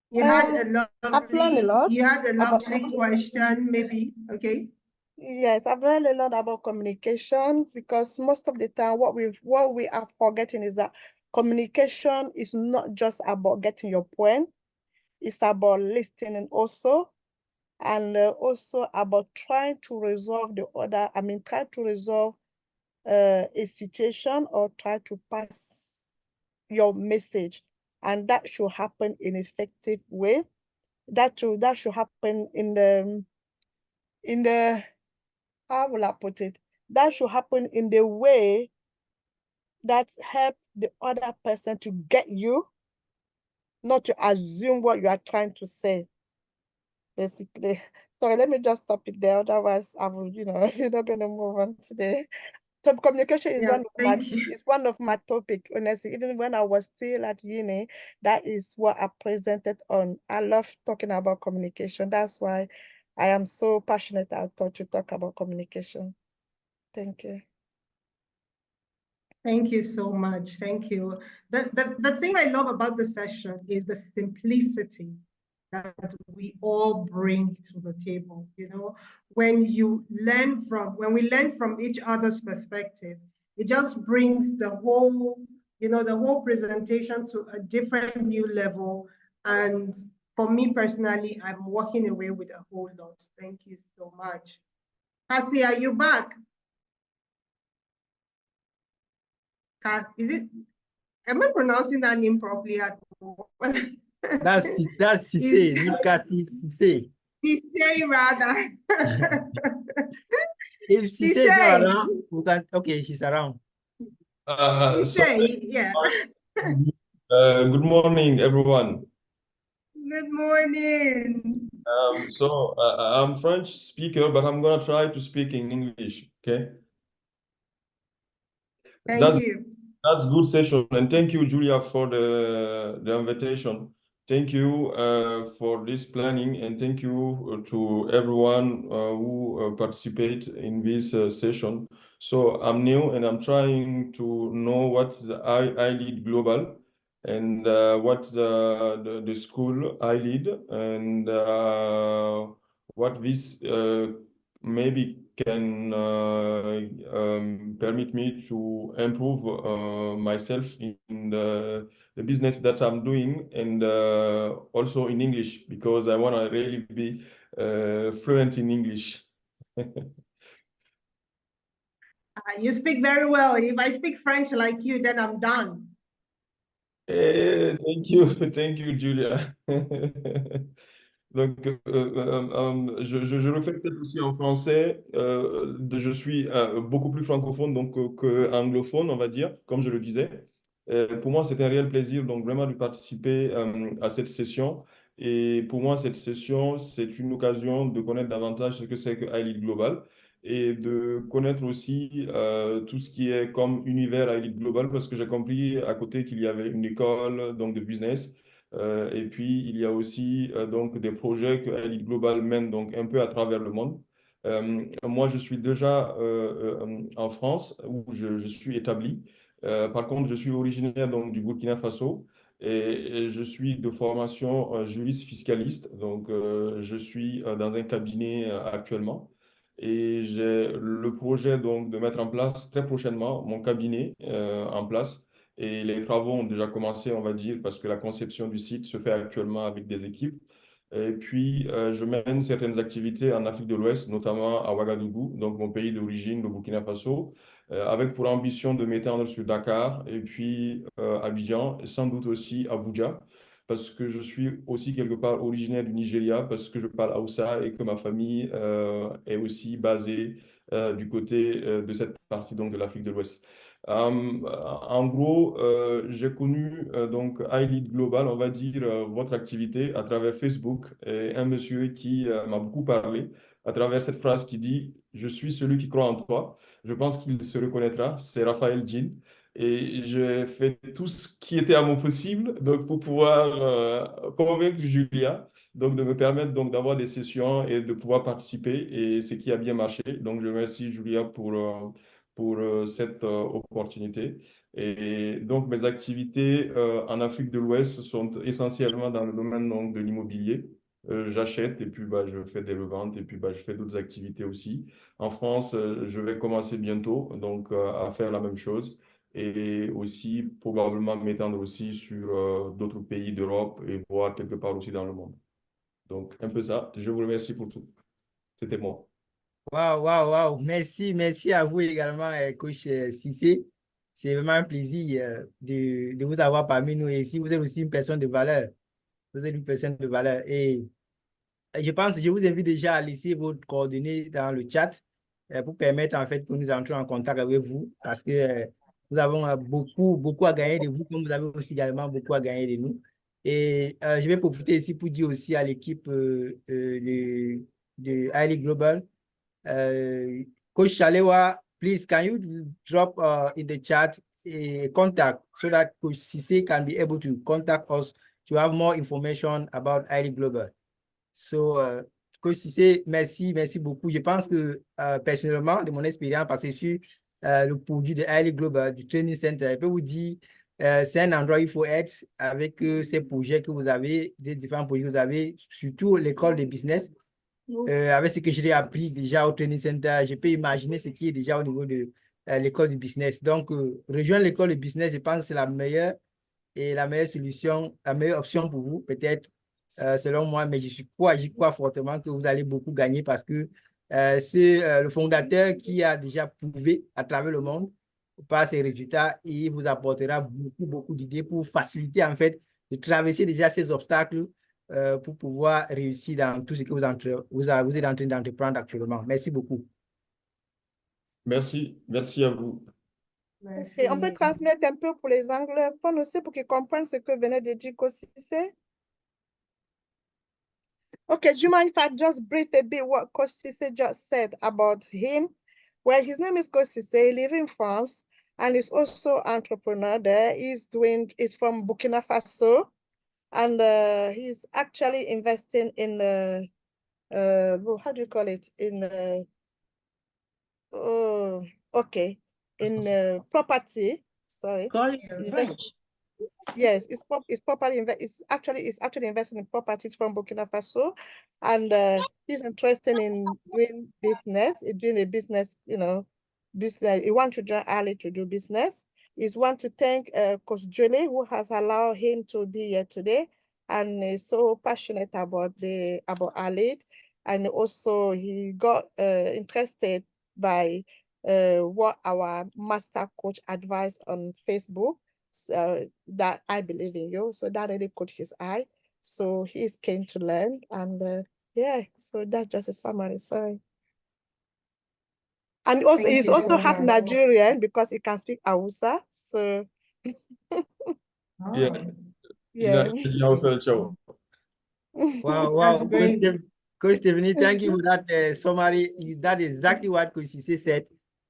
You had a I've learned a lot about lovely question, maybe, okay? Yes, I've learned a lot about communication because most of the time what we are forgetting is that communication is not just about getting your point, it's about listening also, and also about trying to resolve try to resolve a situation or try to pass your message. And that should happen in effective way. That should happen in the how will I put it? That should happen in the way that help the other person to get you, not to assume what you are trying to say, basically. Sorry, let me just stop it there. Otherwise, I will, you're not going to move on today. So communication is one of my topic, honestly. Even when I was still at uni, that is what I presented on. I love talking about communication. That's why I am so passionate to talk about communication. Thank you. Thank you so much. Thank you. The thing I love about the session is the simplicity that we all bring to the table. When we learn from each other's perspective, it just brings the whole presentation to a different new level. And for me personally, I'm walking away with a whole lot. Thank you so much. Cassie, are you back? Is it? Am I pronouncing that name properly at all? That's Sise, not Cassie, Sise. Sise rather. If Sise is not around, we can. Okay, she's around. Sise, yeah. Good morning, everyone. Good morning. I'm French speaker, but I'm gonna try to speak in English. Okay. Thank you. That's good session, and thank you, Julia, for the invitation. Thank you for this planning, and thank you to everyone who participate in this session. So I'm new, and I'm trying to know what's the I lead global, and what's the school I lead, and what this maybe can permit me to improve myself in the business that I'm doing, and also in English, because I want to really be fluent in English. You speak very well. If I speak French like you, then I'm done. Thank you, Julia. Donc, je le fais peut-être aussi en français. Je suis beaucoup plus francophone donc, que anglophone, on va dire, comme je le disais. Pour moi, c'est un réel plaisir donc vraiment de participer à cette session. Et pour moi, cette session, c'est une occasion de connaître davantage ce que c'est que iLead Global et de connaître aussi tout ce qui est comme univers iLead Global, parce que j'ai compris à côté qu'il y avait une école donc de business. Et puis, il y a aussi donc des projets que Elite Global mène donc un peu à travers le monde. Moi, je suis déjà en France où je suis établi. Par contre, je suis originaire donc du Burkina Faso et je suis de formation juriste fiscaliste. Donc, je suis dans un cabinet actuellement. Et j'ai le projet donc de mettre en place très prochainement mon cabinet en place. Et les travaux ont déjà commencé, on va dire, parce que la conception du site se fait actuellement avec des équipes. Et puis, je mène certaines activités en Afrique de l'Ouest, notamment à Ouagadougou, donc mon pays d'origine, le Burkina Faso, avec pour ambition de m'étendre sur Dakar et puis Abidjan, et sans doute aussi Abuja. parce que je suis aussi quelque part originaire du Nigeria, parce que je parle Hausa et que ma famille est aussi basée du côté de cette partie donc, de l'Afrique de l'Ouest. En gros, j'ai connu donc iLead Global, on va dire, votre activité à travers Facebook et un monsieur qui m'a beaucoup parlé à travers cette phrase qui dit: Je suis celui qui croit en toi. Je pense qu'il se reconnaîtra, c'est Raphaël Jean. Et j'ai fait tout ce qui était à mon possible donc, pour pouvoir convaincre Julia donc, de me permettre donc, d'avoir des sessions et de pouvoir participer. Et ce qui a bien marché. Donc, je remercie Julia pour cette opportunité. Et donc, mes activités en Afrique de l'Ouest sont essentiellement dans le domaine donc, de l'immobilier. J'achète et puis bah, je fais des reventes et puis bah, je fais d'autres activités aussi. En France, je vais commencer bientôt donc, à faire la même chose et aussi probablement m'étendre aussi sur d'autres pays d'Europe et voir quelque part aussi dans le monde. Donc, un peu ça. Je vous remercie pour tout. C'était moi. Waouh, waouh, waouh. Merci, merci à vous également, coach Cissé. C'est vraiment un plaisir de vous avoir parmi nous. Et si vous êtes aussi une personne de valeur, vous êtes une personne de valeur. Et je pense, je vous invite déjà à laisser vos coordonnées dans le chat pour permettre en fait que nous entrions en contact avec vous parce que nous avons beaucoup, beaucoup à gagner de vous, comme vous avez aussi également beaucoup à gagner de nous. Et je vais profiter ici pour dire aussi à l'équipe de Highly Global, Coach Shalewa, please, can you drop in the chat a contact so that Coach Cissé can be able to contact us to have more information about Highly Global? So, Coach Cissé, merci, merci beaucoup. Je pense que personnellement, de mon expérience passée sur le produit de Highly Global, du Training Center, je peux vous dire, c'est un endroit où il faut être avec ces projets que vous avez, des différents projets que vous avez, surtout l'école de business. Avec ce que j'ai appris déjà au Training Center, je peux imaginer ce qui est déjà au niveau de l'école du business. Donc, rejoindre l'école de business, je pense que c'est la meilleure et la meilleure solution, la meilleure option pour vous, peut-être, selon moi, mais j'y crois fortement que vous allez beaucoup gagner parce que c'est le fondateur qui a déjà prouvé à travers le monde par ses résultats et il vous apportera beaucoup, beaucoup d'idées pour faciliter, en fait, de traverser déjà ces obstacles pour pouvoir réussir dans tout ce que vous êtes en train d'entreprendre actuellement. Merci beaucoup. Merci. Merci à vous. Et on peut transmettre un peu pour les anglophones aussi pour qu'ils comprennent ce que venait de dire Cissé. Okay, do you mind if I just brief a bit what Coach Cissé just said about him? Well, his name is Coach Cissé, he lives in France, and he's also an entrepreneur there. He's from Burkina Faso, and he's actually investing in, how do you call it? In property, sorry. Yes, it's actually investing in properties from Burkina Faso, and he's interested in doing a business, business. He wants to join Ali to do business. He's want to thank Coach Julie, who has allowed him to be here today, and is so passionate about Ali, and also he got interested by what our master coach advised on Facebook. That I believe in you. So that really caught his eye. So he's keen to learn. And yeah, so that's just a summary. Sorry. And also he's also half Nigerian because he can speak Hausa. So Yeah. yeah. Wow, wow. Coach Stephanie, thank you for that summary. That is exactly what Coach Cissé said.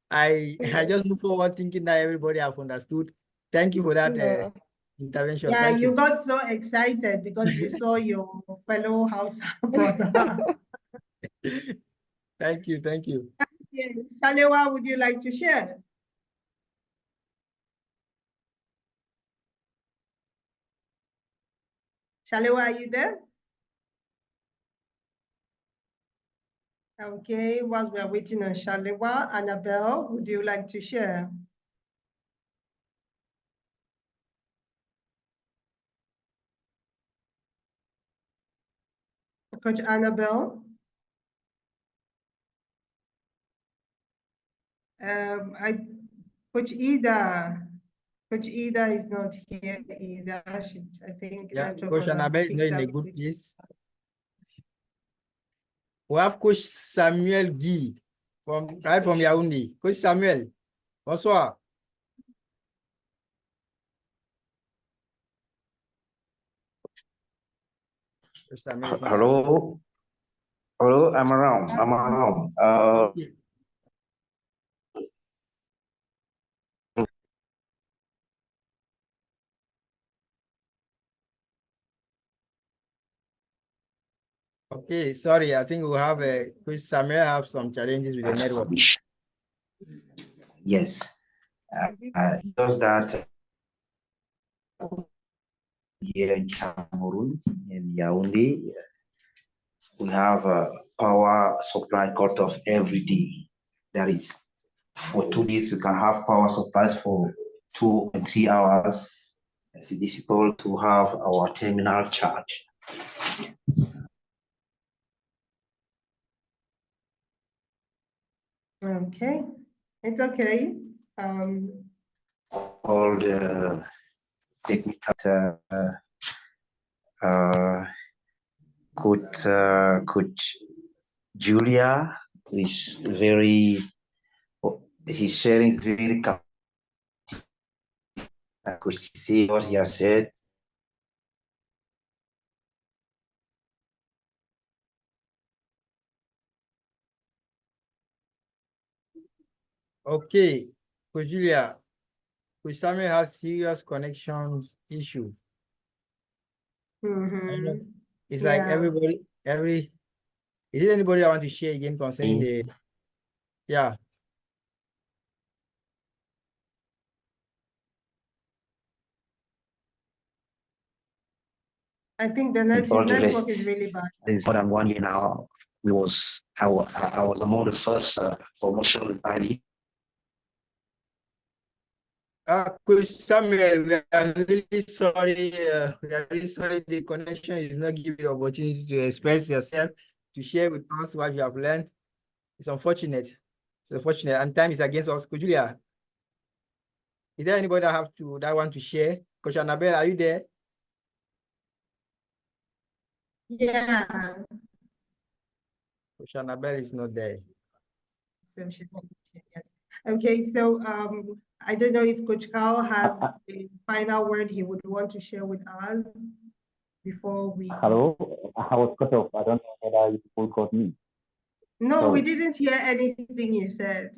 I just move forward thinking that everybody have understood. Thank you for that intervention. Yeah, Thank you got so excited because you saw your fellow house brother. Thank you, thank you. Shalewa, would you like to share? Shalewa, are you there? Okay, whilst we're waiting on Shalewa, Annabelle, would you like to share? Coach Annabelle? Coach Ida, Coach Ida is not here either. I think Yeah, network Coach would have Annabelle is not picked in a up good Coach. place. We have Coach Samuel Guy right from Yaoundé. Coach Samuel, bonsoir. Coach Samuel is not Hello, hello, I'm around. I'm around. okay. Okay, sorry. I think we have a Coach Samuel have some challenges with the network. Yes, just that here in Cameroon, in Yaoundé, we have a power supply cut off every day. That is, for 2 days, we can have power supplies for 2 and 3 hours. It's difficult to have our terminal charge. Okay, it's okay. All the technical coach Julia is very, she's sharing is very could see what he has said. Okay, Coach Julia, Coach Samuel has serious connections issues. It's like everybody, is it anybody I want to share again concerning the, yeah. I think the With all his the network is rest, really bad. it's more than 1 year now. I was among the first promotion in Italy. Coach Samuel, we are really sorry. We are really sorry the connection is not giving you the opportunity to express yourself, to share with us what you have learned. It's unfortunate. It's unfortunate, and time is against us. Coach Julia, is there anybody that want to share? Coach Annabelle, are you there? Yeah. Coach Annabelle is not there. So she, yes. Okay, so I don't know if Coach Carl has a final word he would want to share with us before we. Hello, I was cut off. I don't know whether you people got me. No, Sorry. we didn't hear anything you said.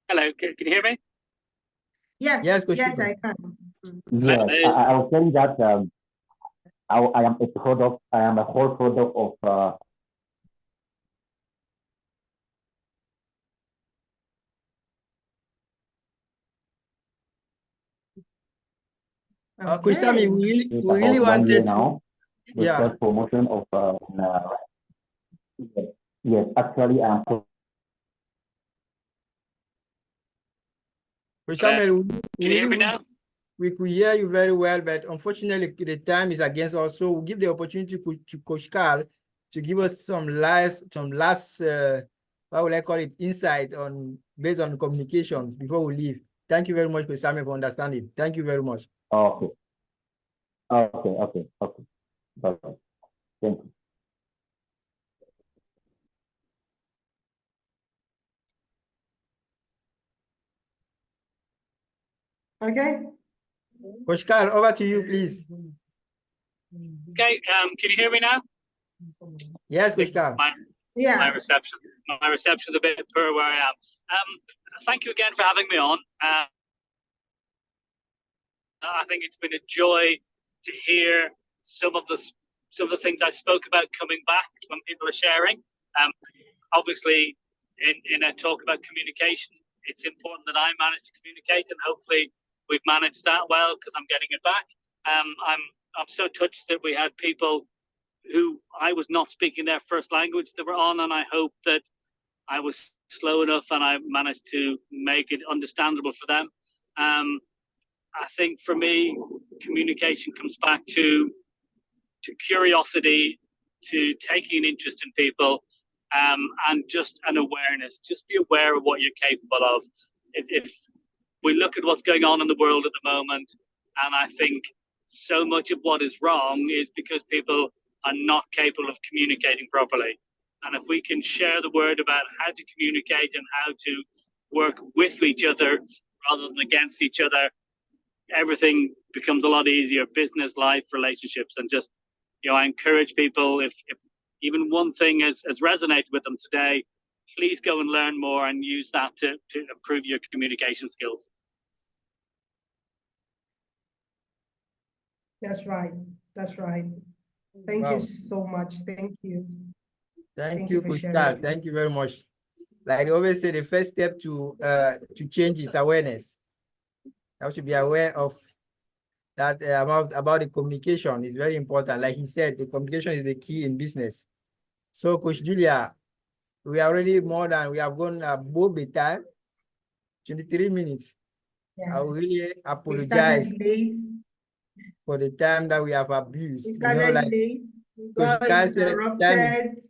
Hello, can you hear me? Yes, yes, yes, I can. Yes, I was saying that I am a product. I am a whole product of. Coach Sammy, we really about 1 year wanted now. The yeah. first promotion of yes, actually I'm. Coach Samuel, Can you hear me now? We could hear you very well, but unfortunately the time is against us. So we'll give the opportunity to Coach Carl to give us some last what would I call it, insight on based on communication before we leave. Thank you very much, Coach Samuel, for understanding. Thank you very much. Okay. Okay. Bye-bye. Thank you. Okay. Coach Carl, over to you, please. Okay, can you hear me now? Yes, Coach Carl. My reception's a bit poor where I am. Thank you again for having me on. I think it's been a joy to hear some of the things I spoke about coming back when people are sharing. Obviously, in a talk about communication, it's important that I manage to communicate, and hopefully we've managed that well because I'm getting it back. I'm so touched that we had people who I was not speaking their first language that were on, and I hope that I was slow enough and I managed to make it understandable for them. I think for me, communication comes back to curiosity, to taking an interest in people, and just an awareness. Just be aware of what you're capable of. If we look at what's going on in the world at the moment, and I think so much of what is wrong is because people are not capable of communicating properly. And if we can share the word about how to communicate and how to work with each other rather than against each other, everything becomes a lot easier, business, life, relationships. And just, I encourage people, if even one thing has resonated with them today, please go and learn more and use that to improve your communication skills. That's right. That's right. Thank you so much. Thank you. Thank you, for Coach sharing. Tal. Thank you very much. Like I always say, the first step to change is awareness. I should be aware of that about the communication is very important. Like he said, the communication is the key in business. So, Coach Julia, we are already we have gone above the time, 23 minutes. Yeah. I really apologize for the time that we have abused. We started late. We got interrupted.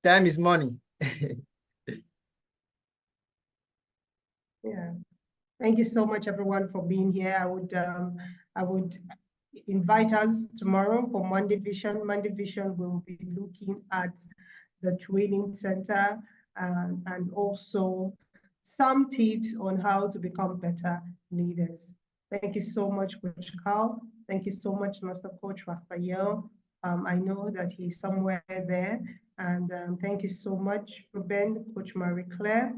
Time is money. Yeah. Thank you so much, everyone, for being here. I would invite us tomorrow for Monday Vision. Monday Vision will be looking at the training center and also some tips on how to become better leaders. Thank you so much, Coach Carl. Thank you so much, Master Coach Raphael. I know that he's somewhere there. And thank you so much, Ruben, Coach Marie Claire.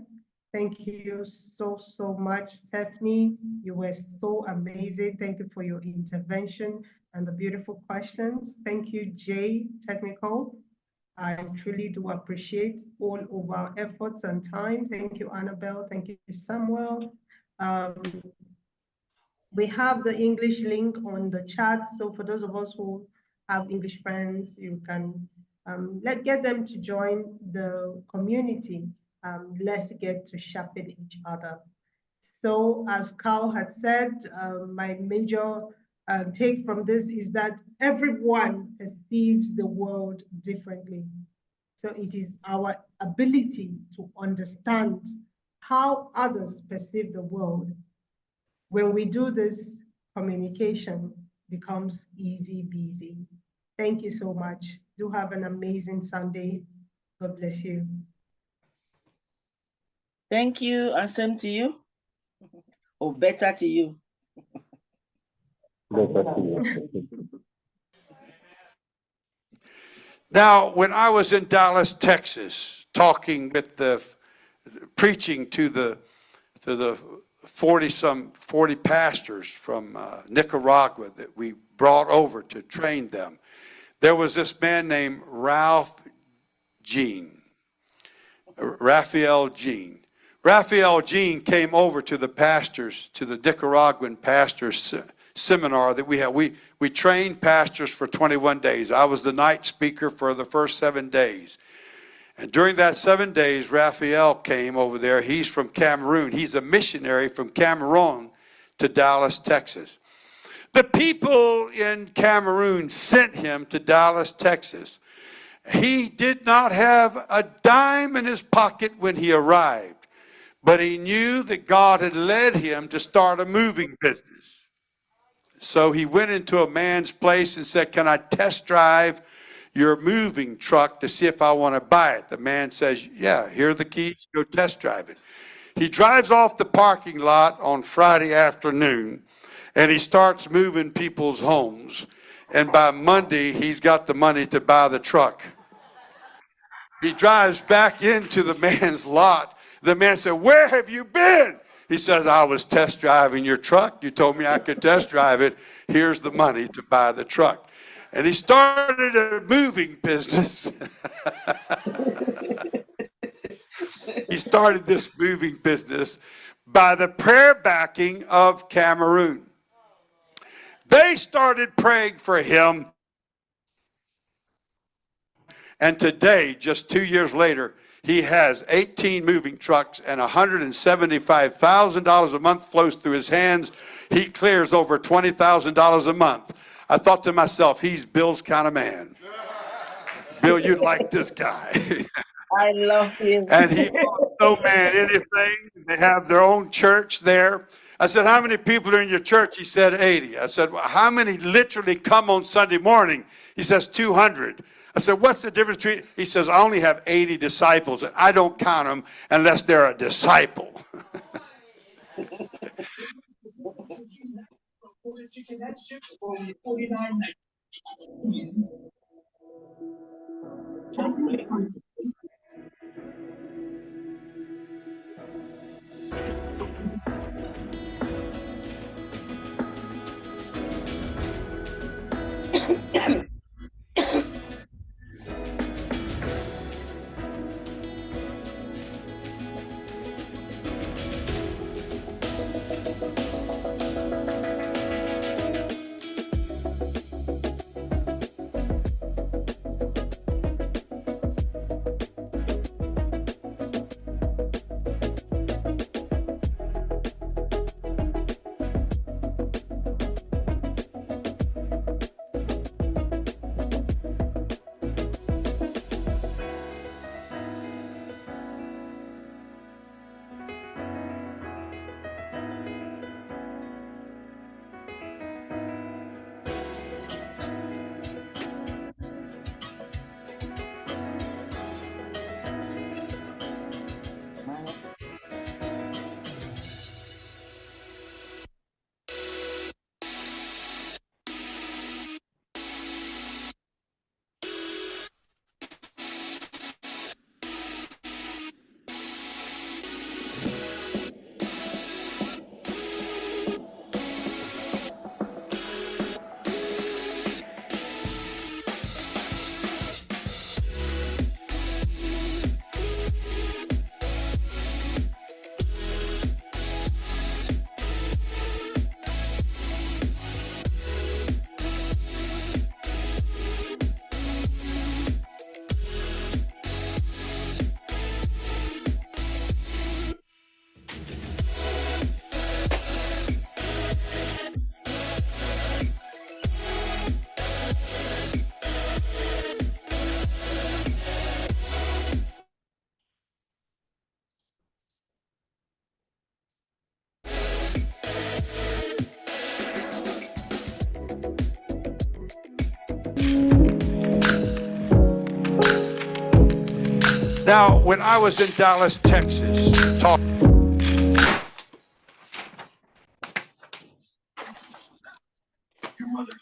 Thank you so much, Stephanie. You were so amazing. Thank you for your intervention and the beautiful questions. Thank you, Jay, Technical. I truly do appreciate all of our efforts and time. Thank you, Annabelle. Thank you, Samuel. We have the English link on the chat. So for those of us who have English friends, you can get them to join the community. Let's get to sharpen each other. So as Carl had said, my major take from this is that everyone perceives the world differently. So it is our ability to understand how others perceive the world. When we do this, communication becomes easy peasy. Thank you so much. Do have an amazing Sunday. God bless you. Thank you, and same to you. Or better to you. Better to you. Now, when I was in Dallas, Texas, preaching to the 40 pastors from Nicaragua that we brought over to train them, there was this man named Raphael Jean. Raphael Jean came over to the pastors, to the Nicaraguan pastors seminar that we had. We trained pastors for 21 days. I was the night speaker for the first 7 days. And during that 7 days, Raphael came over there. He's from Cameroon. He's a missionary from Cameroon to Dallas, Texas. The people in Cameroon sent him to Dallas, Texas. He did not have a dime in his pocket when he arrived, but he knew that God had led him to start a moving business. So he went into a man's place and said, "Can I test drive your moving truck to see if I want to buy it?" The man says, "Yeah, here are the keys, go test drive it." He drives off the parking lot on Friday afternoon and he starts moving people's homes. And by Monday, he's got the money to buy the truck. He drives back into the man's lot. The man said, "Where have you been?" He says, "I was test driving your truck. You told me I could test drive it. Here's the money to buy the truck." And he started a moving business. He started this moving business by the prayer backing of Cameroon. They started praying for him. And today, just 2 years later, he has 18 moving trucks and $175,000 a month flows through his hands. He clears over $20,000 a month. I thought to myself, he's Bill's kind of man. Bill, you'd like this guy. I love him. And he also, man, anything. They have their own church there. I said, how many people are in your church? He said, 80. I said, well, how many literally come on Sunday morning? He says, 200. I said, what's the difference between? He says, I only have 80 disciples, and I don't count them unless they're a disciple. Now, when I was in Dallas, Texas, Your mother.